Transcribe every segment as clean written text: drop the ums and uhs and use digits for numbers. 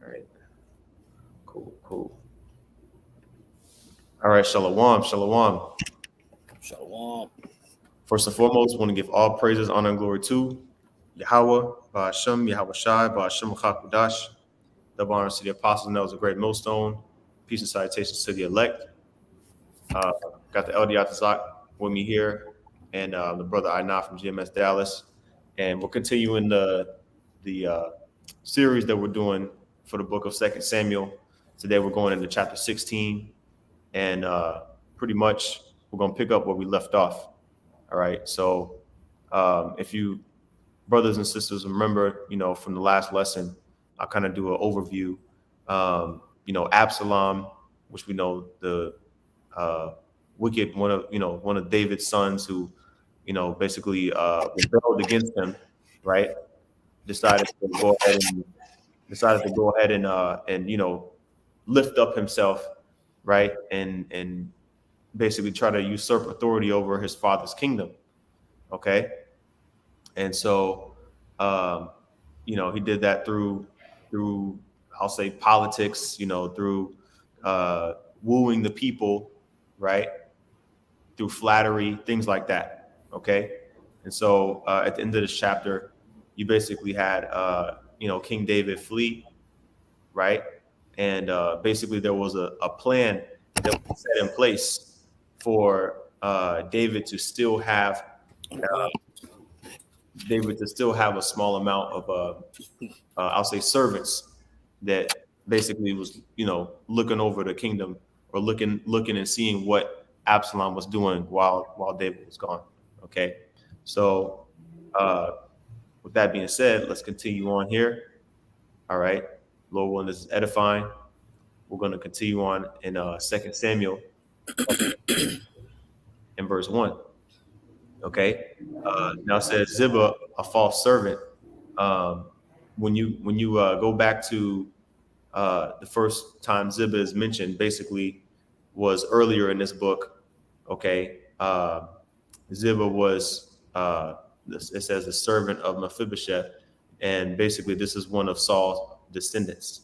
All right. Cool, cool. All right, shalom, shalom. Shalom. First and foremost, I want to give all praises, honor, and glory to Yahawah, Ba'ashem, Yahawashi, Ba'ashem, Qadash. Double honors to the apostles, and that was a great millstone. Peace and salutations to the elect. Got the LD Atha with me here, and the brother Ina from GMS Dallas. And we're continuing the series that we're doing for the book of 2 Samuel. Today we're going into chapter 16, and pretty much we're going to pick up where we left off. All right. So if you brothers and sisters remember, from the last lesson, I'll kind of do an overview. Absalom, which we know the wicked one of David's sons who, basically rebelled against him, right? Decided to go ahead and lift up himself, right? And basically try to usurp authority over his father's kingdom. Okay. And so, he did that through I'll say politics, through wooing the people, right? Through flattery, things like that. Okay. And so at the end of this chapter, you basically had, King David flee, right? And basically there was a plan that was set in place for David to still have a small amount of, I'll say, servants that basically was, looking over the kingdom or looking and seeing what Absalom was doing while David was gone. Okay, so with that being said, let's continue on here. All right, Lord willing, this is edifying. We're going to continue on in 2 Samuel in verse 1. Okay, now it says Ziba, a false servant. When you go back to the first time Ziba is mentioned, basically was earlier in this book. Okay, Ziba was it says the servant of Mephibosheth, and basically this is one of Saul's descendants.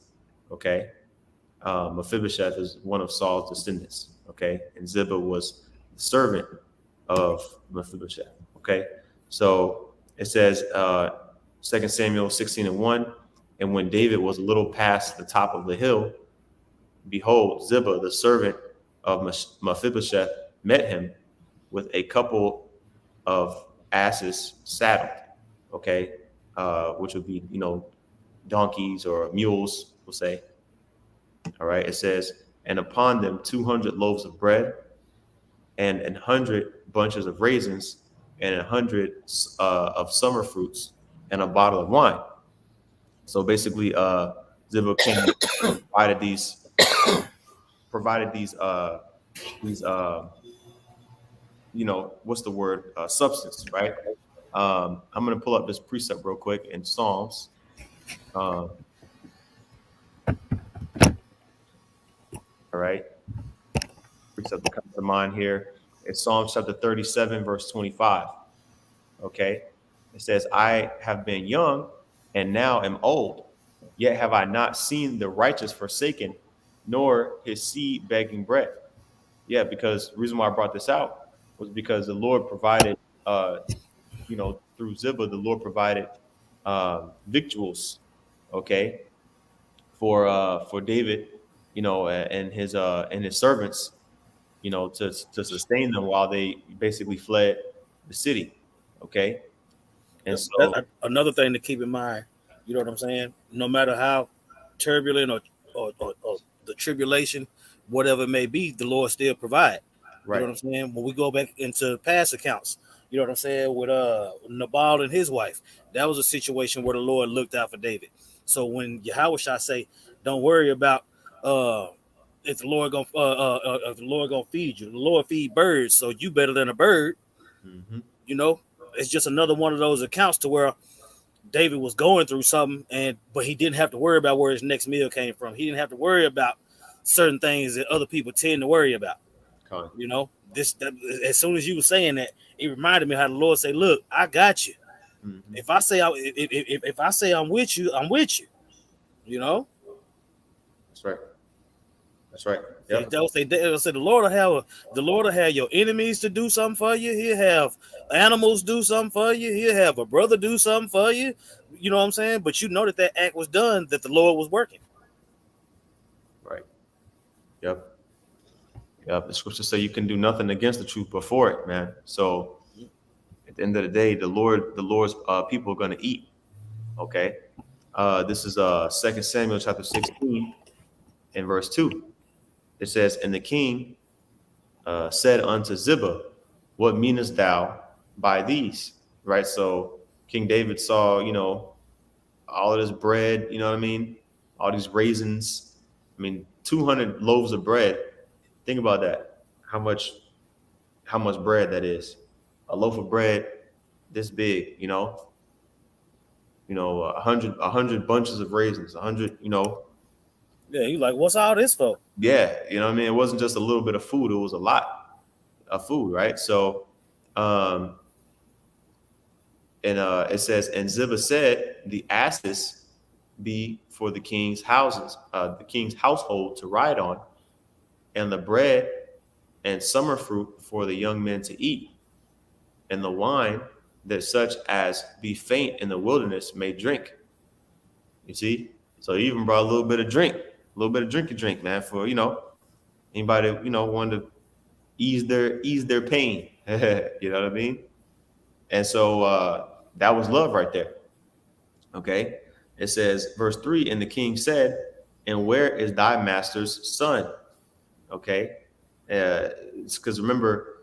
Okay, Mephibosheth is one of Saul's descendants. Okay, and Ziba was the servant of Mephibosheth. Okay, so it says 2 Samuel 16:1, and when David was a little past the top of the hill, behold, Ziba, the servant of Mephibosheth, met him with a couple of asses saddled. Okay, which would be donkeys or mules, we'll say. All right, it says, and upon them 200 loaves of bread, and 100 bunches of raisins, and 100 of summer fruits, and a bottle of wine. So basically, Ziba provided these what's the word? Substance, right? I'm going to pull up this precept real quick in Psalms. All right. Precept that comes to mind here. It's Psalms chapter 37, verse 25. Okay. It says, I have been young and now am old, yet have I not seen the righteous forsaken, nor his seed begging bread. Yeah, because the reason why I brought this out was because the Lord provided, through Ziba, the Lord provided victuals, okay, for David, and his servants, to sustain them while they basically fled the city. Okay. And so another thing to keep in mind, you know what I'm saying? No matter how turbulent or the tribulation, whatever it may be, the Lord still provide. Right. You know what I'm saying? When we go back into past accounts, you know what I'm saying, with Nabal and his wife, that was a situation where the Lord looked out for David. So when Yahawashi say, don't worry about if the Lord gonna feed you, the Lord feed birds, so you better than a bird. Mm-hmm. It's just another one of those accounts to where David was going through something, but he didn't have to worry about where his next meal came from. He didn't have to worry about certain things that other people tend to worry about. As soon as you were saying that, it reminded me how the Lord say, "Look, I got you. Mm-hmm. If I say I'm with you, I'm with you." right. That's right. Yep. They'll say the Lord will have your enemies to do something for you. He'll have animals do something for you. He'll have a brother do something for you. You know what I'm saying? But you know that act was done, that the Lord was working. Right. Yep. The scriptures say you can do nothing against the truth before it, man. So at the end of the day, the Lord's people are going to eat. Okay. This is 2 Samuel chapter 16 and verse 2. It says, and the king said unto Ziba, what meanest thou by these? Right. So King David saw, all of this bread, you know what I mean? All these raisins. I mean, 200 loaves of bread. Think about that. How much bread that is. A loaf of bread this big, 100 bunches of raisins, 100, Yeah, you like, what's all this for? Yeah, you know what I mean? It wasn't just a little bit of food, it was a lot of food, right? So it says, and Ziba said, the asses be for the king's houses, the king's household to ride on, and the bread and summer fruit for the young men to eat, and the wine that such as be faint in the wilderness may drink. You see? So he even brought a little bit of drink, man, for, anybody, wanted to ease their pain. You know what I mean? And so that was love right there. Okay. It says, verse 3, and the king said, and where is thy master's son? Okay. It's because remember,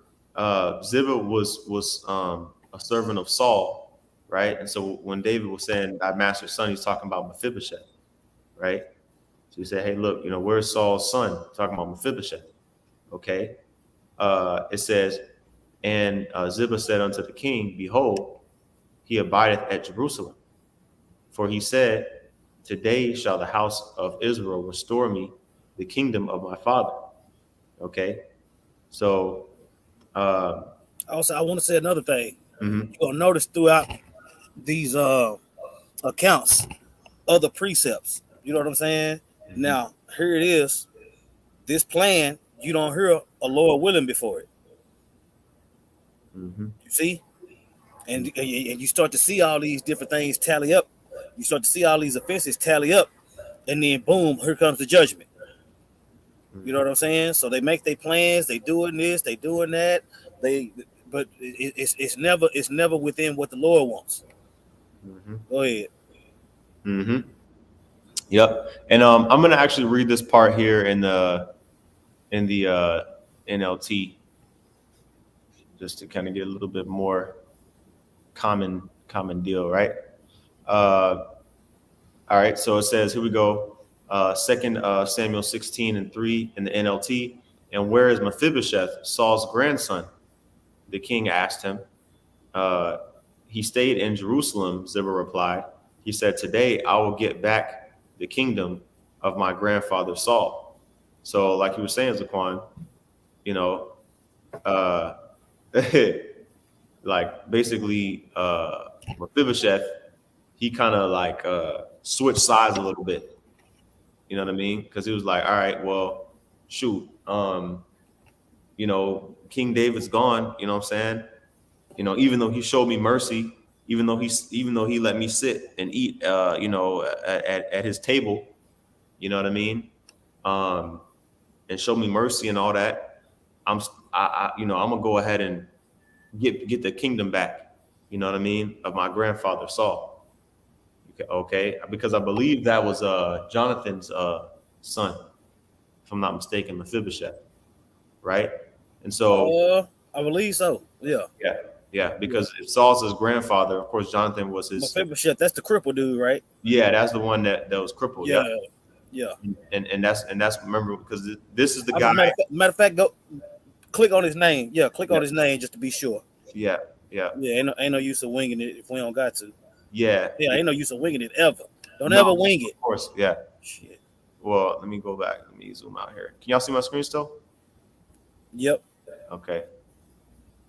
Ziba was a servant of Saul, right? And so when David was saying thy master's son, he's talking about Mephibosheth, right? So he said, hey, look, where's Saul's son? Talking about Mephibosheth. Okay. It says, and Ziba said unto the king, behold, he abideth at Jerusalem. For he said, today shall the house of Israel restore me the kingdom of my father. Okay. So also, I want to say another thing. Mm-hmm. You're going to notice throughout these accounts, other precepts. You know what I'm saying? Mm-hmm. Now, here it is. This plan, you don't hear a Lord willing before it. Mm-hmm. You see? And you start to see all these different things tally up. You start to see all these offenses tally up. And then, boom, here comes the judgment. You know what I'm saying? So they make their plans. They doing this. They doing that. But it's never within what the Lord wants. Mm-hmm. Go ahead. Mm-hmm. Yep. And I'm gonna actually read this part here in the NLT, just to kind of get a little bit more common deal, right? All right. So it says, here we go. 2 Samuel 16 and 3 in the NLT. And where is Mephibosheth, Saul's grandson? The king asked him. He stayed in Jerusalem, Ziba replied. He said, today I will get back the kingdom of my grandfather Saul. So like you were saying, Zaquan, like basically Mephibosheth, he kind of like switched sides a little bit. You know what I mean? Because he was like, all right, well, shoot, King David's gone, you know what I'm saying? Even though he showed me mercy, even though he let me sit and eat, at his table, you know what I mean? And show me mercy and all that. I'm gonna go ahead and get the kingdom back, you know what I mean, of my grandfather Saul. Okay, because I believe that was Jonathan's son, if I'm not mistaken, Mephibosheth, right? And so I believe so. Yeah. Because if Saul's his grandfather, of course, Jonathan was his. Mephibosheth, that's the crippled dude, right? Yeah, that's the one that was crippled. Yeah. And that's remember, because this is the guy. Matter of fact, go click on his name. Yeah, click on his name just to be sure. Yeah. Ain't no use of winging it if we don't got to. Yeah, ain't no use of winging it ever. Don't ever wing it. Of course, yeah. Shit. Well, let me go back. Let me zoom out here. Can y'all see my screen still? Yep. Okay.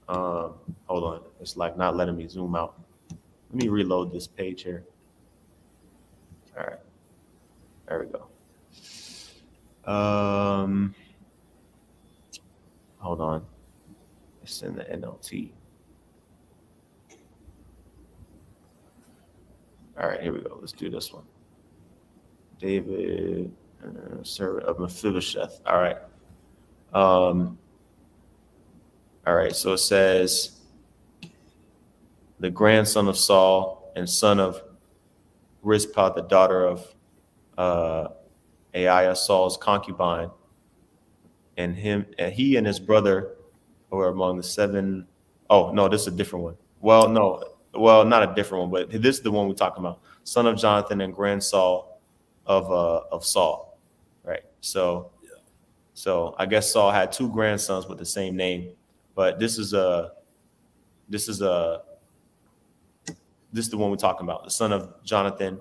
Hold on. It's like not letting me zoom out. Let me reload this page here. All right. There we go. Hold on. It's in the NLT. All right, here we go. Let's do this one. David, servant of Mephibosheth. All right. All right. So it says the grandson of Saul and son of Rizpah, the daughter of Aiah, Saul's concubine, and he and his brother were among the seven. Oh no, this is a different one. Well, no, not a different one, but this is the one we're talking about. Son of Jonathan and grandson of Saul, right? So, I guess Saul had two grandsons with the same name, but this is the one we're talking about. The son of Jonathan,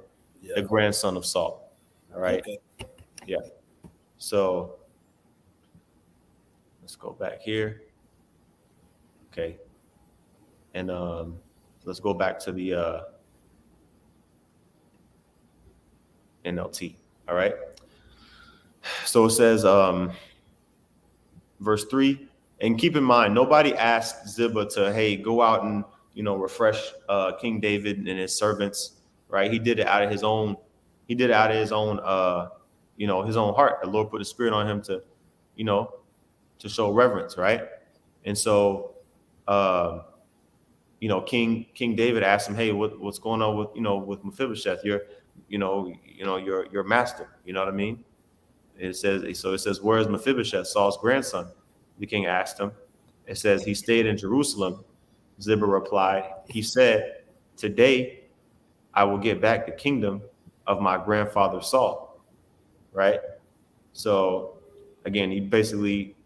the grandson of Saul. All right. Okay. Yeah. So let's go back here. Okay. And let's go back to the NLT. All right. So it says, verse 3, and keep in mind, nobody asked Ziba to, hey, go out and, refresh King David and his servants, right? He did it out of his own, his own heart. The Lord put a spirit on him to show reverence, right? And so, King David asked him, hey, what's going on with Mephibosheth? Your master, you know what I mean? It says, where is Mephibosheth, Saul's grandson? The king asked him. It says, he stayed in Jerusalem. Ziba replied, he said, today I will get back the kingdom of my grandfather Saul. Right? So again, he basically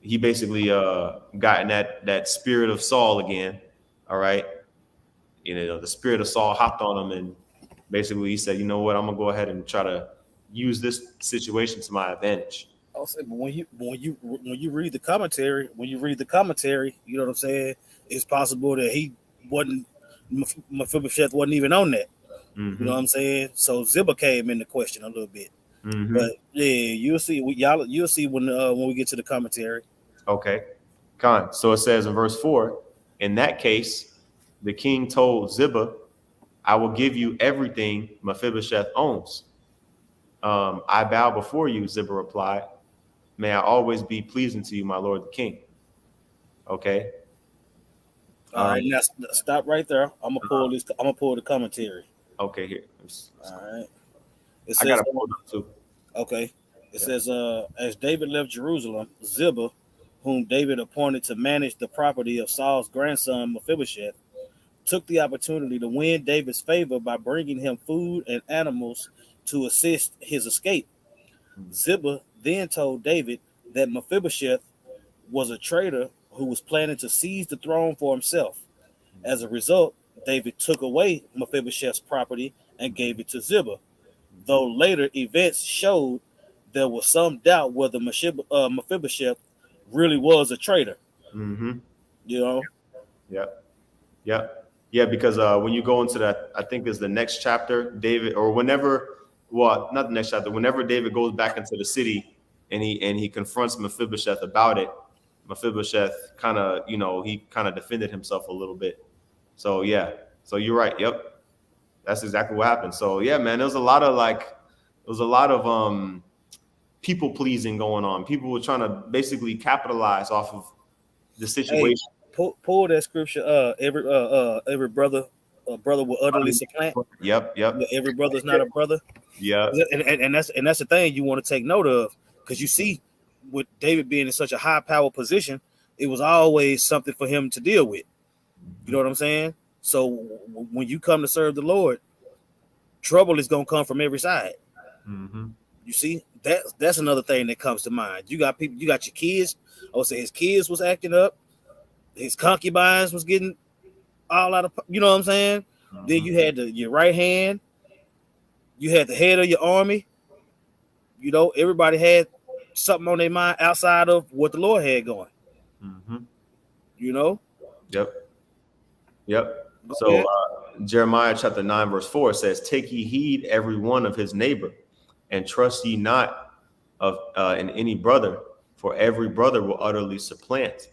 gotten that spirit of Saul again. All right. The spirit of Saul hopped on him, and basically he said, you know what, I'm gonna go ahead and try to use this situation to my advantage. I'll say, but when you read the commentary, you know what I'm saying? It's possible that Mephibosheth wasn't even on that. Mm-hmm. You know what I'm saying? So Ziba came into question a little bit. Mm-hmm. But yeah, you'll see when we get to the commentary. Okay. Con. So it says in verse 4, in that case, the king told Ziba, I will give you everything Mephibosheth owns. I bow before you, Ziba replied. May I always be pleasing to you, my lord the king. Okay. All right, now stop right there. I'm gonna pull the commentary. Okay, here. All right. I gotta pull them too. Okay. It says, as David left Jerusalem, Ziba, whom David appointed to manage the property of Saul's grandson Mephibosheth, took the opportunity to win David's favor by bringing him food and animals to assist his escape. Ziba then told David that Mephibosheth was a traitor who was planning to seize the throne for himself. As a result, David took away Mephibosheth's property and gave it to Ziba, though later events showed there was some doubt whether Mephibosheth really was a traitor. Mm-hmm. Yeah, because when you go into that, I think there's the next chapter, David, or whenever, well, not the next chapter, whenever David goes back into the city and he confronts Mephibosheth about it, Mephibosheth kind of defended himself a little bit. So yeah, so you're right. Yep, that's exactly what happened. So yeah, man, there was a lot of people pleasing going on. People were trying to basically capitalize off of the situation. Hey, pull that scripture. Every brother will utterly supplant. Yep. Every brother's not a brother. Yeah, and that's the thing you want to take note of, because you see, with David being in such a high power position, it was always something for him to deal with. You know what I'm saying? So when you come to serve the Lord, trouble is gonna come from every side. Mm-hmm. You see, that's another thing that comes to mind. You got people, you got your kids. I would say his kids was acting up, his concubines was getting all out of, you know what I'm saying? Mm-hmm. Then you had your right hand, you had the head of your army. Everybody had something on their mind outside of what the Lord had going. Mm-hmm. Yep. So Jeremiah chapter 9 verse 4 says, take ye heed every one of his neighbor, and trust ye not of in any brother, for every brother will utterly supplant,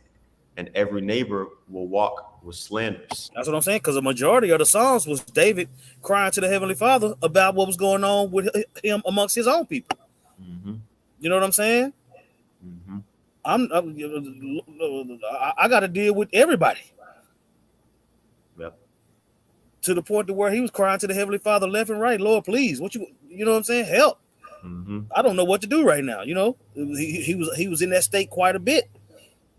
and every neighbor will walk with slanders. That's what I'm saying, because the majority of the Psalms was David crying to the Heavenly Father about what was going on with him amongst his own people. Mm-hmm. You know what I'm saying? Mm-hmm. I got to deal with everybody. Yep. To the point to where he was crying to the Heavenly Father left and right, Lord, please, you know what I'm saying? Help. Mm-hmm. I don't know what to do right now. You know, he was in that state quite a bit,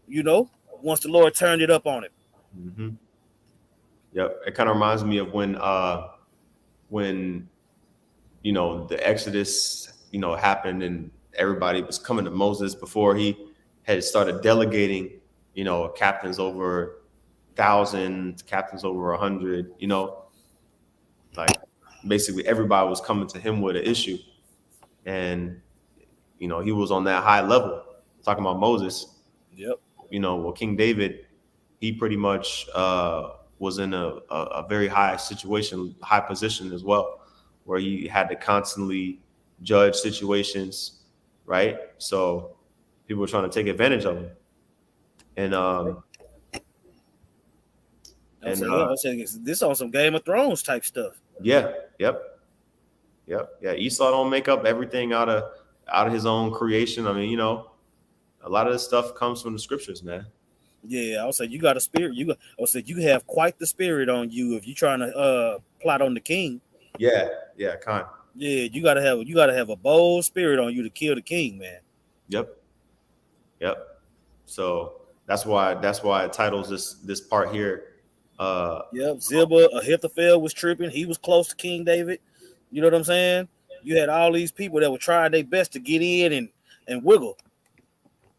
you know, once the Lord turned it up on him. Mm-hmm. Yep. It kind of reminds me of when you know, the Exodus, you know, happened and everybody was coming to Moses before he had started delegating, you know, captains over 1,000, captains over 100, you know, like basically everybody was coming to him with an issue. And, you know, he was on that high level talking about Moses. Yep. You know, well, King David, he pretty much was in a very high situation, high position as well, where he had to constantly judge situations, right? So people were trying to take advantage of him. And I'm saying this on some Game of Thrones type stuff. Yeah, yep. Yeah, Esau don't make up everything out of his own creation. I mean, you know, a lot of this stuff comes from the scriptures, man. Yeah, I would say you got a spirit. I would say you have quite the spirit on you if you're trying to plot on the king. Yeah, kind. Yeah, you gotta have a bold spirit on you to kill the king, man. Yep. So that's why it titles this part here. Ziba, Ahithophel was tripping. He was close to King David. You know what I'm saying? You had all these people that were trying their best to get in and wiggle.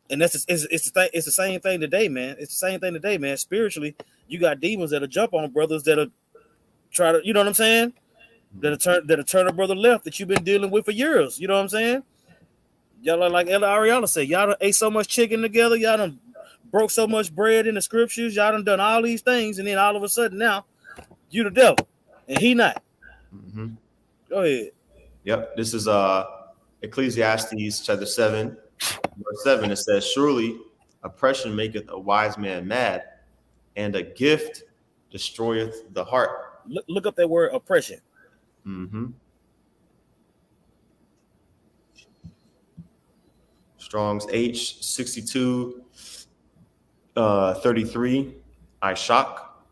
And it's the same thing today, man. It's the same thing today, man. Spiritually, you got demons that'll jump on brothers that'll try to, you know what I'm saying? That'll turn a brother left that you've been dealing with for years. You know what I'm saying? Y'all like Ella Ariana said, y'all done ate so much chicken together, y'all done broke so much bread in the scriptures, y'all done all these things, and then all of a sudden now you the devil and he not. Mm-hmm. Go ahead. Yep. This is Ecclesiastes chapter 7, verse 7. It says, surely oppression maketh a wise man mad, and a gift destroyeth the heart. Look up that word oppression. Mm-hmm. Strong's H62 33. I shock.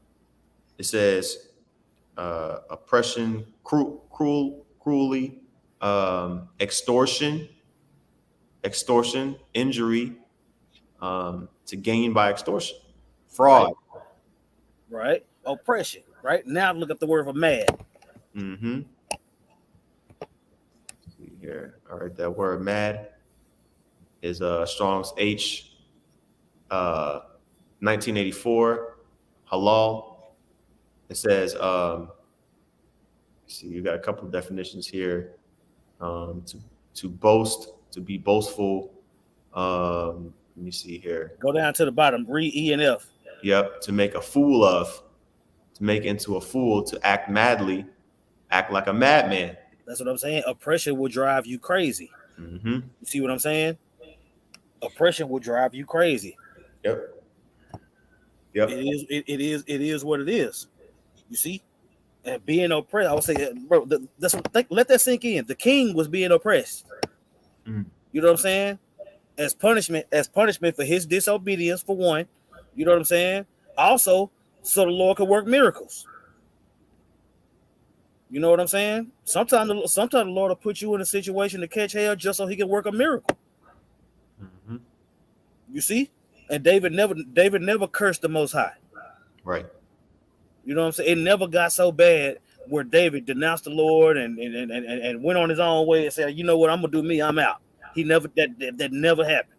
It says oppression, cruelly, extortion, injury, to gain by extortion, fraud. Right. Oppression. Right. Now look up the word for mad. Mm-hmm. See here. All right, that word mad is Strong's H 1984 Halal. It says see, you got a couple of definitions here. To boast, to be boastful. Let me see here. Go down to the bottom. Read E and F. Yep. To make a fool of, to make into a fool, to act madly, act like a madman. That's what I'm saying. Oppression will drive you crazy. Mm-hmm. You see what I'm saying? Oppression will drive you crazy. Yep. It is what it is. You see? And being oppressed, I would say, bro, let that sink in. The king was being oppressed. Mm. You know what I'm saying? As punishment for his disobedience, for one. You know what I'm saying? Also, so the Lord could work miracles. You know what I'm saying? Sometimes the Lord will put you in a situation to catch hell just so he can work a miracle. Mm-hmm. You see? And David never cursed the Most High. Right. You know what I'm saying? It never got so bad where David denounced the Lord and went on his own way and said, you know what, I'm gonna do me, I'm out. He never that never happened.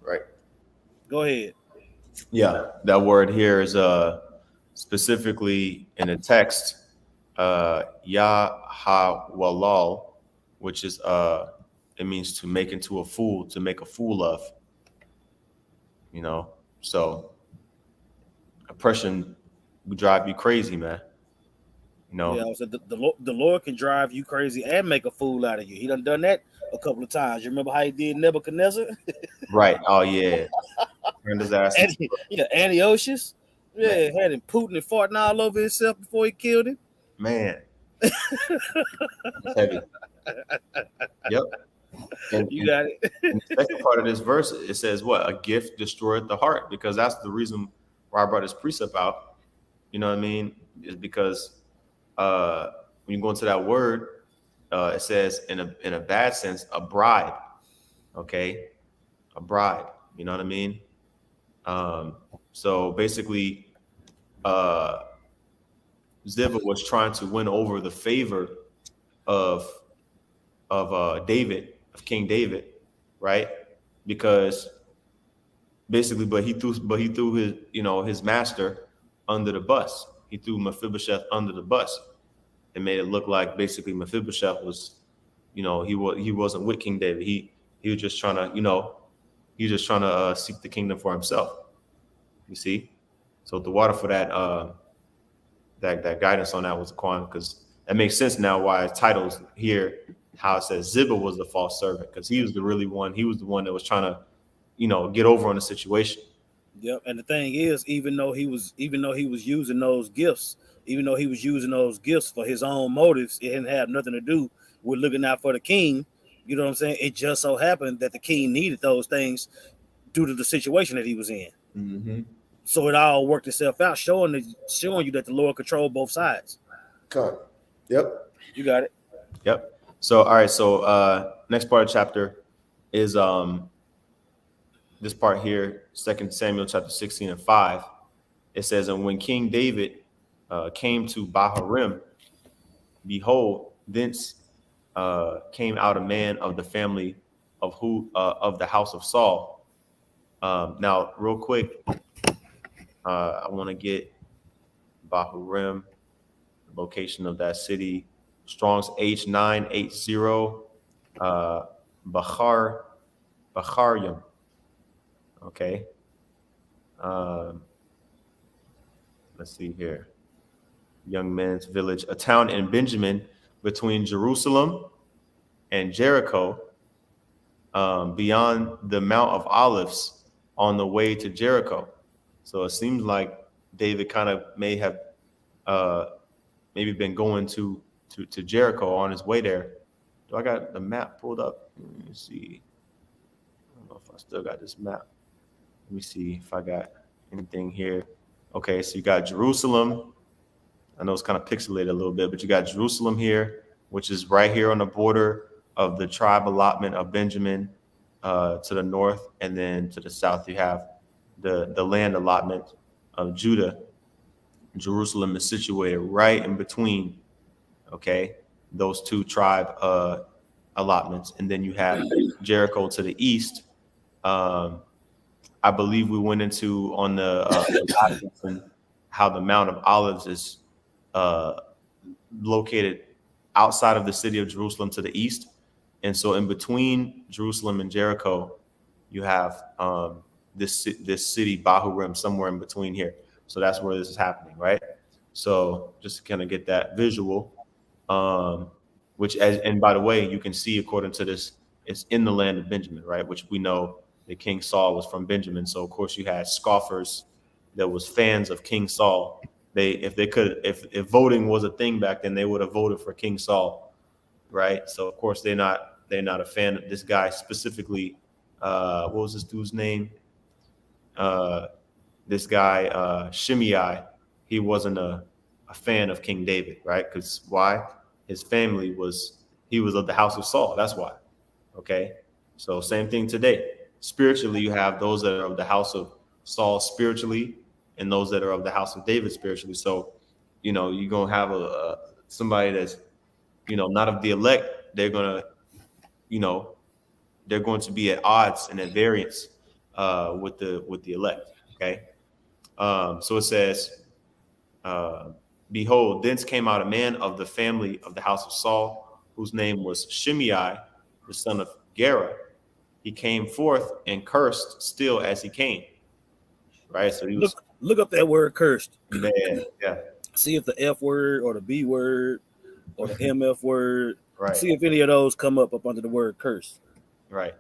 Right. Go ahead. Yeah, that word here is specifically in the text, Yahawah, which is it means to make into a fool, to make a fool of. You know, so oppression would drive you crazy, man. You know, Yeah, so the Lord can drive you crazy and make a fool out of you. He done that a couple of times. You remember how he did Nebuchadnezzar? right? Oh yeah, turned his ass. Antiochus. Yeah, Man. had him pooting and farting all over himself before he killed him. Man, it's heavy. Yep. You got it. In the second part of this verse, it says what? A gift destroyeth the heart, because that's the reason why I brought this precept out. You know what I mean? Is because when you go into that word, it says in a bad sense, a bride. Okay, a bride. You know what I mean? So basically, Ziba was trying to win over the favor of David, of King David, right? Because basically, but he threw his, you know, his master under the bus. He threw Mephibosheth under the bus. It made it look like basically Mephibosheth was, you know, he wasn't with King David. He was just trying to, you know, he was just trying to seek the kingdom for himself. You see, so the water for that that guidance on that was a Quran, because that makes sense now why titles here how it says Ziba was the false servant, because he was the one that was trying to, you know, get over on the situation. Yep. And the thing is, even though he was using those gifts, for his own motives, it didn't have nothing to do with looking out for the king. You know what I'm saying? It just so happened that the king needed those things due to the situation that he was in. Mm-hmm. So it all worked itself out, showing you that the Lord controlled both sides. Cut. Yep. You got it. Yep. So all right. So next part of the chapter is this part here, 2 Samuel chapter 16 and 5. It says, and when King David came to Baharim, behold, thence came out a man of the family of the house of Saul. Now, real quick, I want to get Baharim, location of that city. Strong's H980, Baharyam. Okay. Let's see here. Young men's village, a town in Benjamin between Jerusalem and Jericho, beyond the Mount of Olives on the way to Jericho. So it seems like David kind of may have maybe been going to Jericho on his way there. Do I got the map pulled up? Let me see. I don't know if I still got this map. Let me see if I got anything here. Okay, so you got Jerusalem. I know it's kind of pixelated a little bit, but you got Jerusalem here, which is right here on the border of the tribe allotment of Benjamin to the north, and then to the south you have the land allotment of Judah. Jerusalem is situated right in between, okay, those two tribe allotments, and then you have Jericho to the east. I believe we went into on the how the Mount of Olives is located outside of the city of Jerusalem to the east. And so in between Jerusalem and Jericho, you have this city, Bahurim, somewhere in between here. So that's where this is happening, right? So just to kind of get that visual, and by the way, you can see according to this, it's in the land of Benjamin, right? Which we know that King Saul was from Benjamin. So of course you had scoffers that was fans of King Saul. If voting was a thing back then, they would have voted for King Saul, right? So of course they're not a fan of this guy specifically. What was this dude's name? This guy Shimei. He wasn't a fan of King David, right? Because why? His family he was of the house of Saul. That's why. Okay. So same thing today. Spiritually, you have those that are of the house of Saul spiritually, and those that are of the house of David spiritually. So, you know, you're gonna have somebody that's, you know, not of the elect. They're gonna, you know, they're going to be at odds and at variance with the elect. Okay. So it says, behold, thence came out a man of the family of the house of Saul, whose name was Shimei, the son of Gera. He came forth and cursed still as he came. Right. So he was look up that word cursed. Man, yeah. See if the F word or the B word or the MF word. Right. See if any of those come up under the word curse. Right.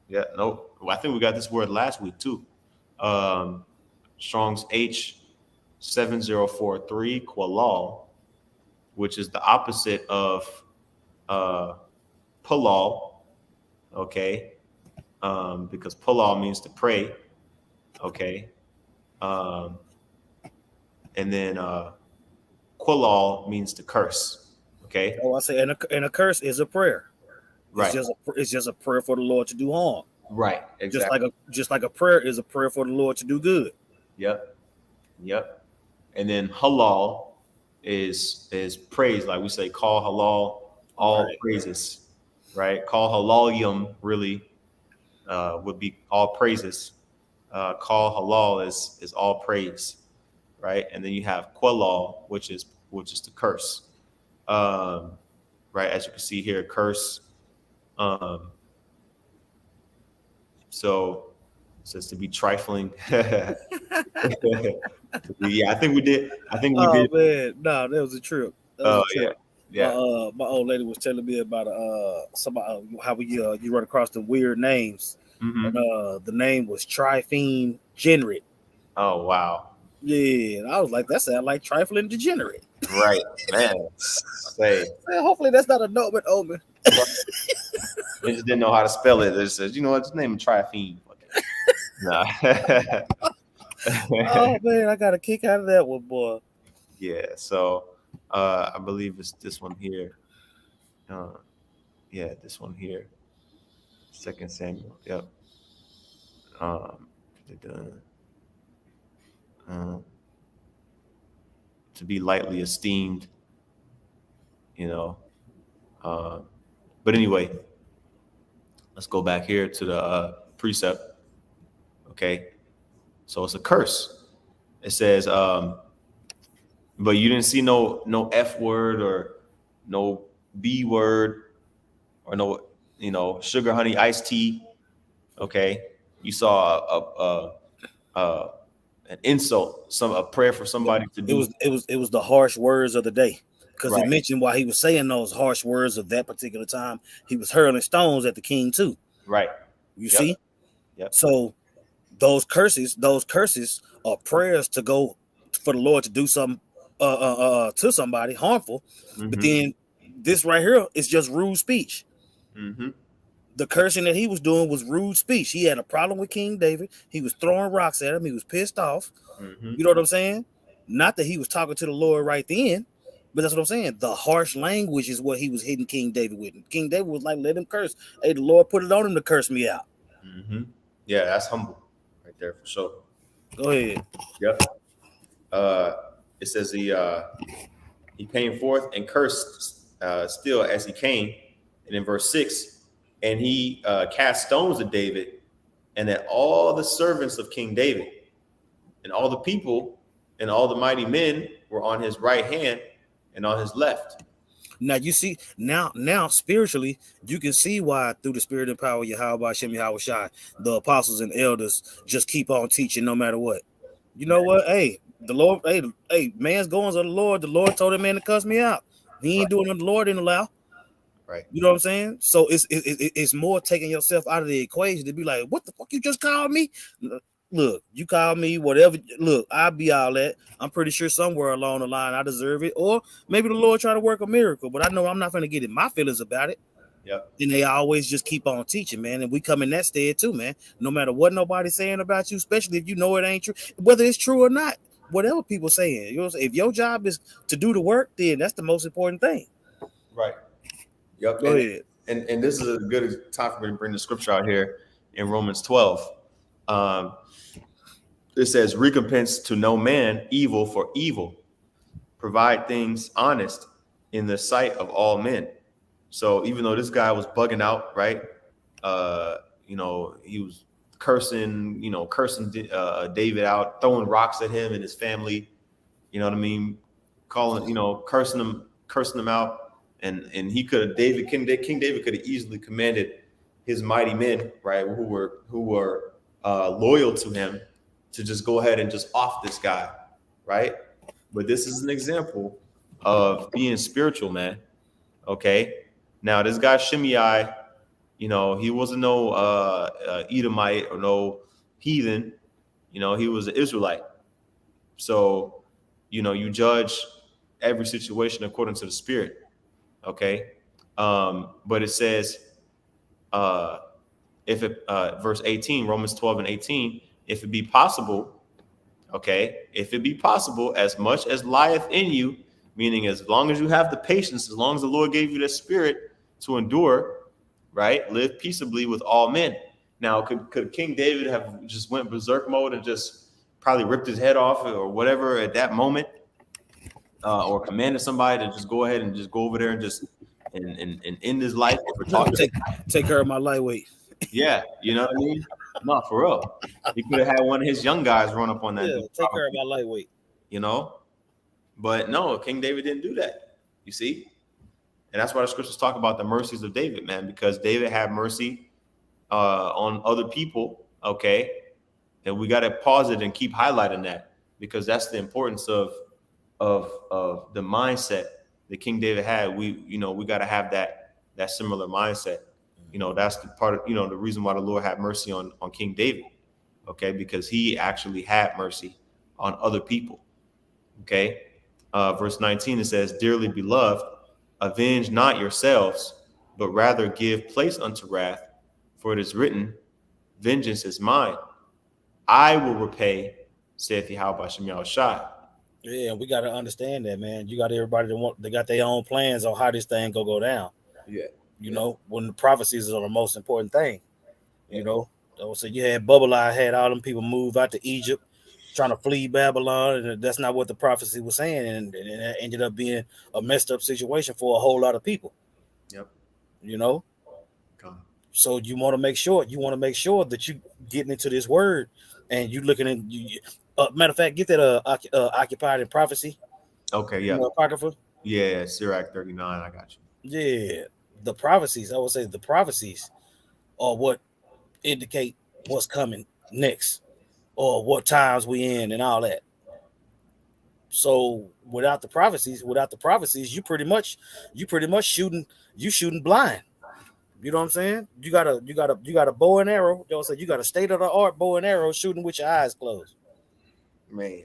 Yeah. No. Well, I think we got this word last week too. Strong's H7043 qualal, which is the opposite of palal. Okay. Because palal means to pray. Okay. And then qualal means to curse. Okay. Oh, I say, and a curse is a prayer. Right. It's just a prayer for the Lord to do harm. Right. Exactly. Just like a prayer is a prayer for the Lord to do good. Yep. And then halal is praise, like we say, call halal all praises, right? Call halalyum really would be all praises. Call halal is all praise, right? And then you have qualal, which is the curse, right? As you can see here, curse. So it says to be trifling. Yeah, I think we did. Man, no, that was a trip. Yeah. My old lady was telling me about how you run across the weird names. Mm-hmm. And the name was Trifine Generate. Oh wow. Yeah, and I was like, that sounds like trifling degenerate. Right, man. Say. Hopefully that's not a nomen omen. They just didn't know how to spell it. They just said, you know what, just name him Trifine. Nah. Oh man, I got a kick out of that one, boy. Yeah, so I believe it's this one here. Yeah, this one here. 2 Samuel. Yep. To be lightly esteemed, you know. But anyway, let's go back here to the precept. Okay, so it's a curse. It says, but you didn't see no F word or no B word or no, sugar, honey, iced tea. Okay, you saw an insult, a prayer for somebody to do. It was the harsh words of the day, because He mentioned while he was saying those harsh words of that particular time, he was hurling stones at the king too. Right. You see? Yep. So those curses are prayers to go for the Lord to do something to somebody harmful. Mm-hmm. But then this right here is just rude speech. Mm-hmm. The cursing that he was doing was rude speech. He had a problem with King David. He was throwing rocks at him. He was pissed off. Mm-hmm. You know what I'm saying? Not that he was talking to the Lord right then, but that's what I'm saying. The harsh language is what he was hitting King David with. And King David was like, let him curse. Hey, the Lord put it on him to curse me out. Mm-hmm. Yeah, that's humble right there for sure. Go ahead. Yep. It says he came forth and cursed still as he came. And in verse 6, and he cast stones at David and at all the servants of King David, and all the people and all the mighty men were on his right hand and on his left. Now you see, now spiritually, you can see why through the spirit and power of Yahawah, Yahawashi, the apostles and elders just keep on teaching no matter what. You know what? Hey, the Lord, hey, man's goings of the Lord. The Lord told that man to cuss me out. He ain't doing what the Lord didn't allow. Right. You know what I'm saying? So it's more taking yourself out of the equation to be like, what the fuck you just called me? Look, you call me whatever. Look, I'll be all that. I'm pretty sure somewhere along the line I deserve it. Or maybe the Lord try to work a miracle, but I know I'm not going to get in my feelings about it. Yeah. And they always just keep on teaching, man. And we come in that stead too, man. No matter what nobody's saying about you, especially if you know it ain't true, whether it's true or not, whatever people saying, if your job is to do the work, then that's the most important thing. Right. Yep. Go ahead. And this is a good time for me to bring the scripture out here in Romans 12. It says, recompense to no man evil for evil. Provide things honest in the sight of all men. So even though this guy was bugging out, right? He was cursing David out, throwing rocks at him and his family. You know what I mean? Cursing him out. And he could have King David could have easily commanded his mighty men, right, who were loyal to him, to just go ahead and just off this guy, right? But this is an example of being spiritual, man. Okay. Now this guy Shimei, you know, he wasn't no Edomite or no heathen. You know, he was an Israelite. So, you know, you judge every situation according to the spirit. Okay. But it says, if it verse 18, Romans 12 and 18, if it be possible, okay, if it be possible, as much as lieth in you, meaning as long as you have the patience, as long as the Lord gave you the spirit to endure, right, live peaceably with all men. Now, could King David have just went berserk mode and just probably ripped his head off or whatever at that moment, or commanded somebody to just go ahead and just go over there and just and end his life for talking? Take care of my lightweight. Yeah, you know what I mean? No, for real. He could have had one of his young guys run up on that. Yeah, take care of my lightweight. You know? But no, King David didn't do that. You see? And that's why the scriptures talk about the mercies of David, man, because David had mercy on other people, okay? And we got to pause it and keep highlighting that, because that's the importance of the mindset that King David had. We got to have that similar mindset. You know, that's the part of, you know, the reason why the Lord had mercy on King David, okay? Because he actually had mercy on other people, okay? Verse 19, it says, dearly beloved, avenge not yourselves, but rather give place unto wrath, for it is written, vengeance is mine. I will repay, saith Yahawah Yahawashi. Yeah, we got to understand that, man. You got everybody they got their own plans on how this thing go down. Yeah. You know, when the prophecies are the most important thing. You know, so you had Babylon, had all them people move out to Egypt, trying to flee Babylon, and that's not what the prophecy was saying, and it ended up being a messed up situation for a whole lot of people. Yep. You know, so you want to make sure that you getting into this word, and you looking at. Matter of fact, get that occupied in prophecy. Okay. Yeah. Apocrypha. Yeah. Sirach 39. I got you. Yeah. The prophecies, I would say the prophecies are what indicate what's coming next or what times we in and all that. So without the prophecies, you pretty much shooting blind. You know what I'm saying? You got a bow and arrow. They'll say you got a state of the art bow and arrow shooting with your eyes closed. Man.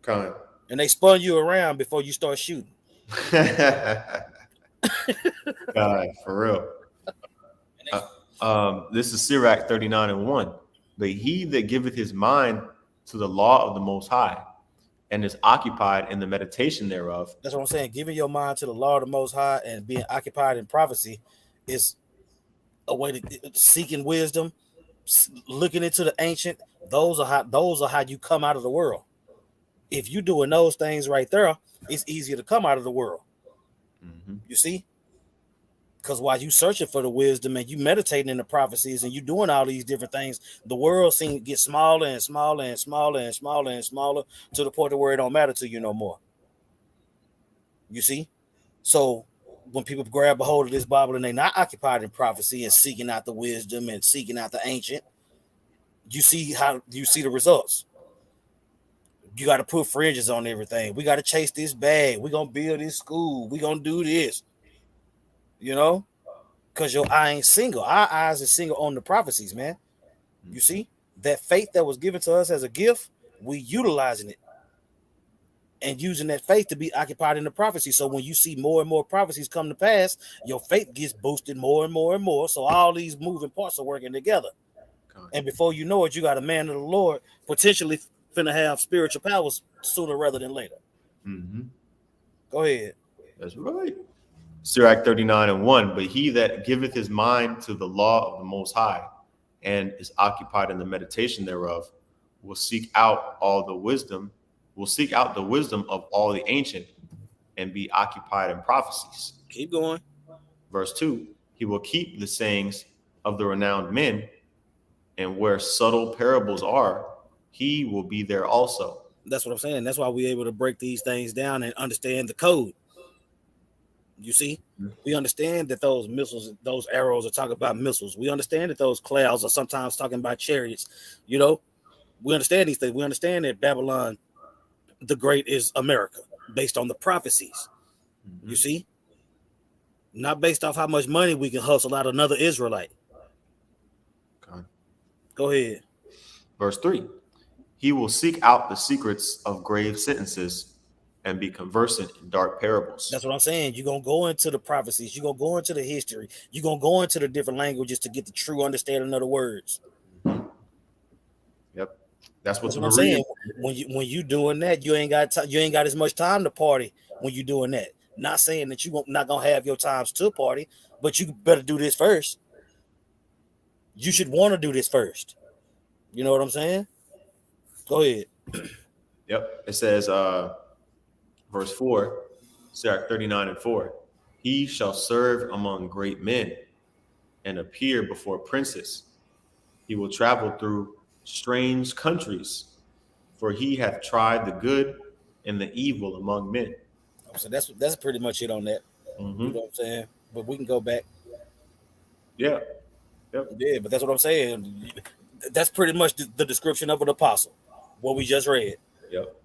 Come on. And they spun you around before you start shooting. God, for real. This is Sirach 39 and 1. But he that giveth his mind to the law of the Most High and is occupied in the meditation thereof. That's what I'm saying. Giving your mind to the law of the Most High and being occupied in prophecy is a way to seeking wisdom, looking into the ancient. Those are how you come out of the world. If you're doing those things right there, it's easier to come out of the world. Mm-hmm. You see? Because while you searching for the wisdom and you meditating in the prophecies and you doing all these different things, the world seems to get smaller and smaller and smaller and smaller and smaller to the point where it don't matter to you no more. You see? So when people grab a hold of this Bible and they're not occupied in prophecy and seeking out the wisdom and seeking out the ancient, you see the results. You got to put fringes on everything. We got to chase this bag. We're going to build this school. We're going to do this. You know? Because your eye ain't single. Our eyes are single on the prophecies, man. You see? That faith that was given to us as a gift, we utilizing it. And using that faith to be occupied in the prophecy. So when you see more and more prophecies come to pass, your faith gets boosted more and more and more. So all these moving parts are working together. And before you know it, you got a man of the Lord potentially finna have spiritual powers sooner rather than later. Mm-hmm. Go ahead. That's right. Sirach 39 and 1. But he that giveth his mind to the law of the Most High and is occupied in the meditation thereof will seek out the wisdom of all the ancient and be occupied in prophecies. Keep going. Verse 2. He will keep the sayings of the renowned men, and where subtle parables are, he will be there also. That's what I'm saying. That's why we're able to break these things down and understand the code. You see, we understand that those missiles, those arrows are talking about missiles. We understand that those clouds are sometimes talking about chariots. You know, we understand these things. We understand that Babylon the great is America, based on the prophecies. You see? Not based off how much money we can hustle out another Israelite. Okay. Go ahead. Verse 3. He will seek out the secrets of grave sentences and be conversant in dark parables. That's what I'm saying. You're going to go into the prophecies. You're going to go into the history. You're going to go into the different languages to get the true understanding of the words. Yep. That's what I'm saying. When you doing that, you ain't got as much time to party when you doing that. Not saying that you not going to have your times to party, but you better do this first. You should want to do this first. You know what I'm saying? Go ahead. Yep. It says, verse 4, Sirach 39:4. He shall serve among great men and appear before princes. He will travel through strange countries, for he hath tried the good and the evil among men. So that's pretty much it on that. You know what I'm saying? But we can go back. Yeah. Yep. Yeah, but that's what I'm saying. That's pretty much the description of an apostle, what we just read. Yep.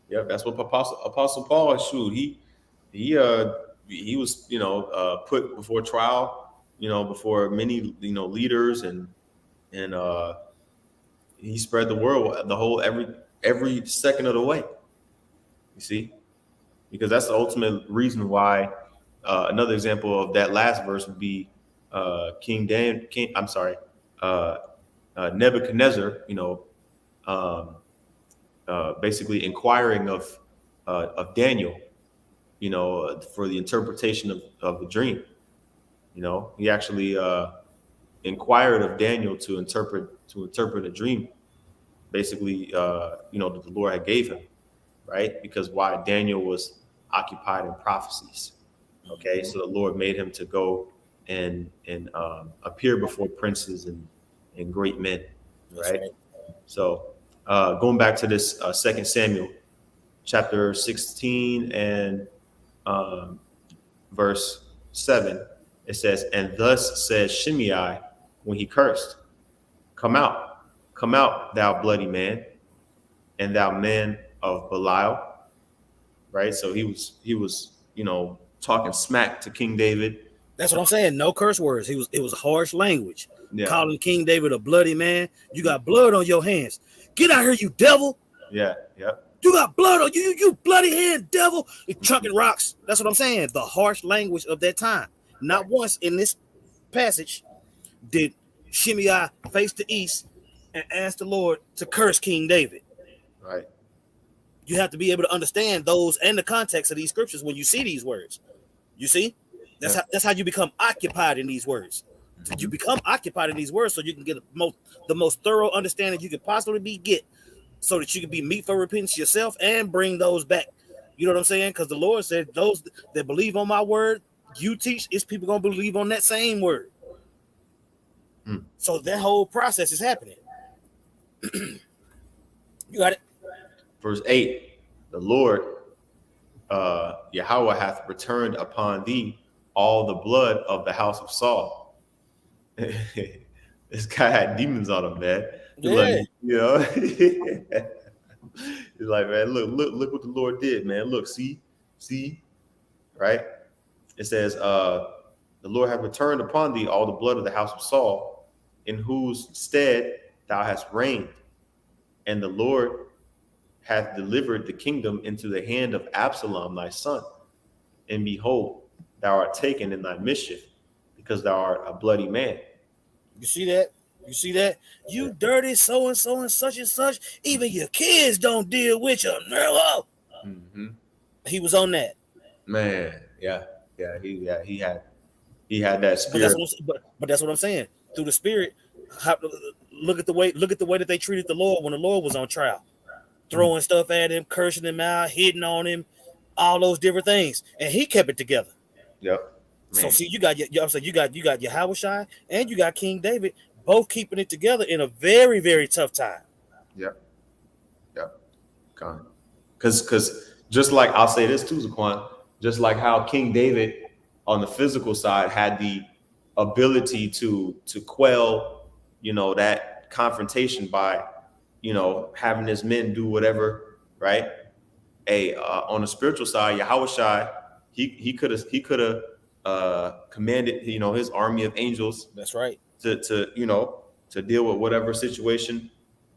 Yep. That's what Apostle Paul shoot. He was, put before trial, before many, leaders and he spread the word the whole every second of the way. You see, because that's the ultimate reason why. Another example of that last verse would be Nebuchadnezzar. Basically inquiring of Daniel, for the interpretation of the dream. He actually inquired of Daniel to interpret a dream, basically, that the Lord had gave him, right? Because why Daniel was occupied in prophecies. Okay, so the Lord made him to go and appear before princes and great men, right? So going back to this 2 Samuel chapter 16 and verse 7, it says, and thus says Shimei when he cursed, come out, thou bloody man, and thou man of Belial. Right? So he was, talking smack to King David. That's what I'm saying. No curse words. It was harsh language. Yeah. Calling King David a bloody man. You got blood on your hands. Get out here, you devil. Yeah, yeah. You got blood on you, you bloody hand devil. You're chucking rocks. That's what I'm saying. The harsh language of that time. Not once in this passage did Shimei face the east and ask the Lord to curse King David. Right. You have to be able to understand those and the context of these scriptures when you see these words. You see? That's how you become occupied in these words. You become occupied in these words so you can get the most thorough understanding you could possibly get, so that you can be meet for repentance yourself and bring those back. You know what I'm saying? Because the Lord said, those that believe on my word, you teach, is people going to believe on that same word. So that whole process is happening. You got it. Verse 8, the Lord, Yahawah hath returned upon thee all the blood of the house of Saul. This guy had demons on him, man. Yeah. Like, he's like, man, look what the Lord did, man. Look, see, right? It says, the Lord hath returned upon thee all the blood of the house of Saul, in whose stead thou hast reigned. And the Lord hath delivered the kingdom into the hand of Absalom thy son. And behold, thou art taken in thy mischief, because thou art a bloody man. You see that? You see that? You dirty so and so and such and such. Even your kids don't deal with you. He was on that. Man, yeah. He had that spirit. But that's what I'm saying. Through the spirit, look at the way that they treated the Lord when the Lord was on trial, throwing stuff at him, cursing him out, hitting on him, all those different things, and he kept it together. Yep. Man. So see, you got Yahawashi and you got King David both keeping it together in a very, very tough time. Yep. Because just like, I'll say this too, Zaquan, just like how King David on the physical side had the ability to quell, that confrontation by, having his men do whatever, right? hey, on the spiritual side, Yahawashi, he could have commanded, his army of angels. That's right. To deal with whatever situation,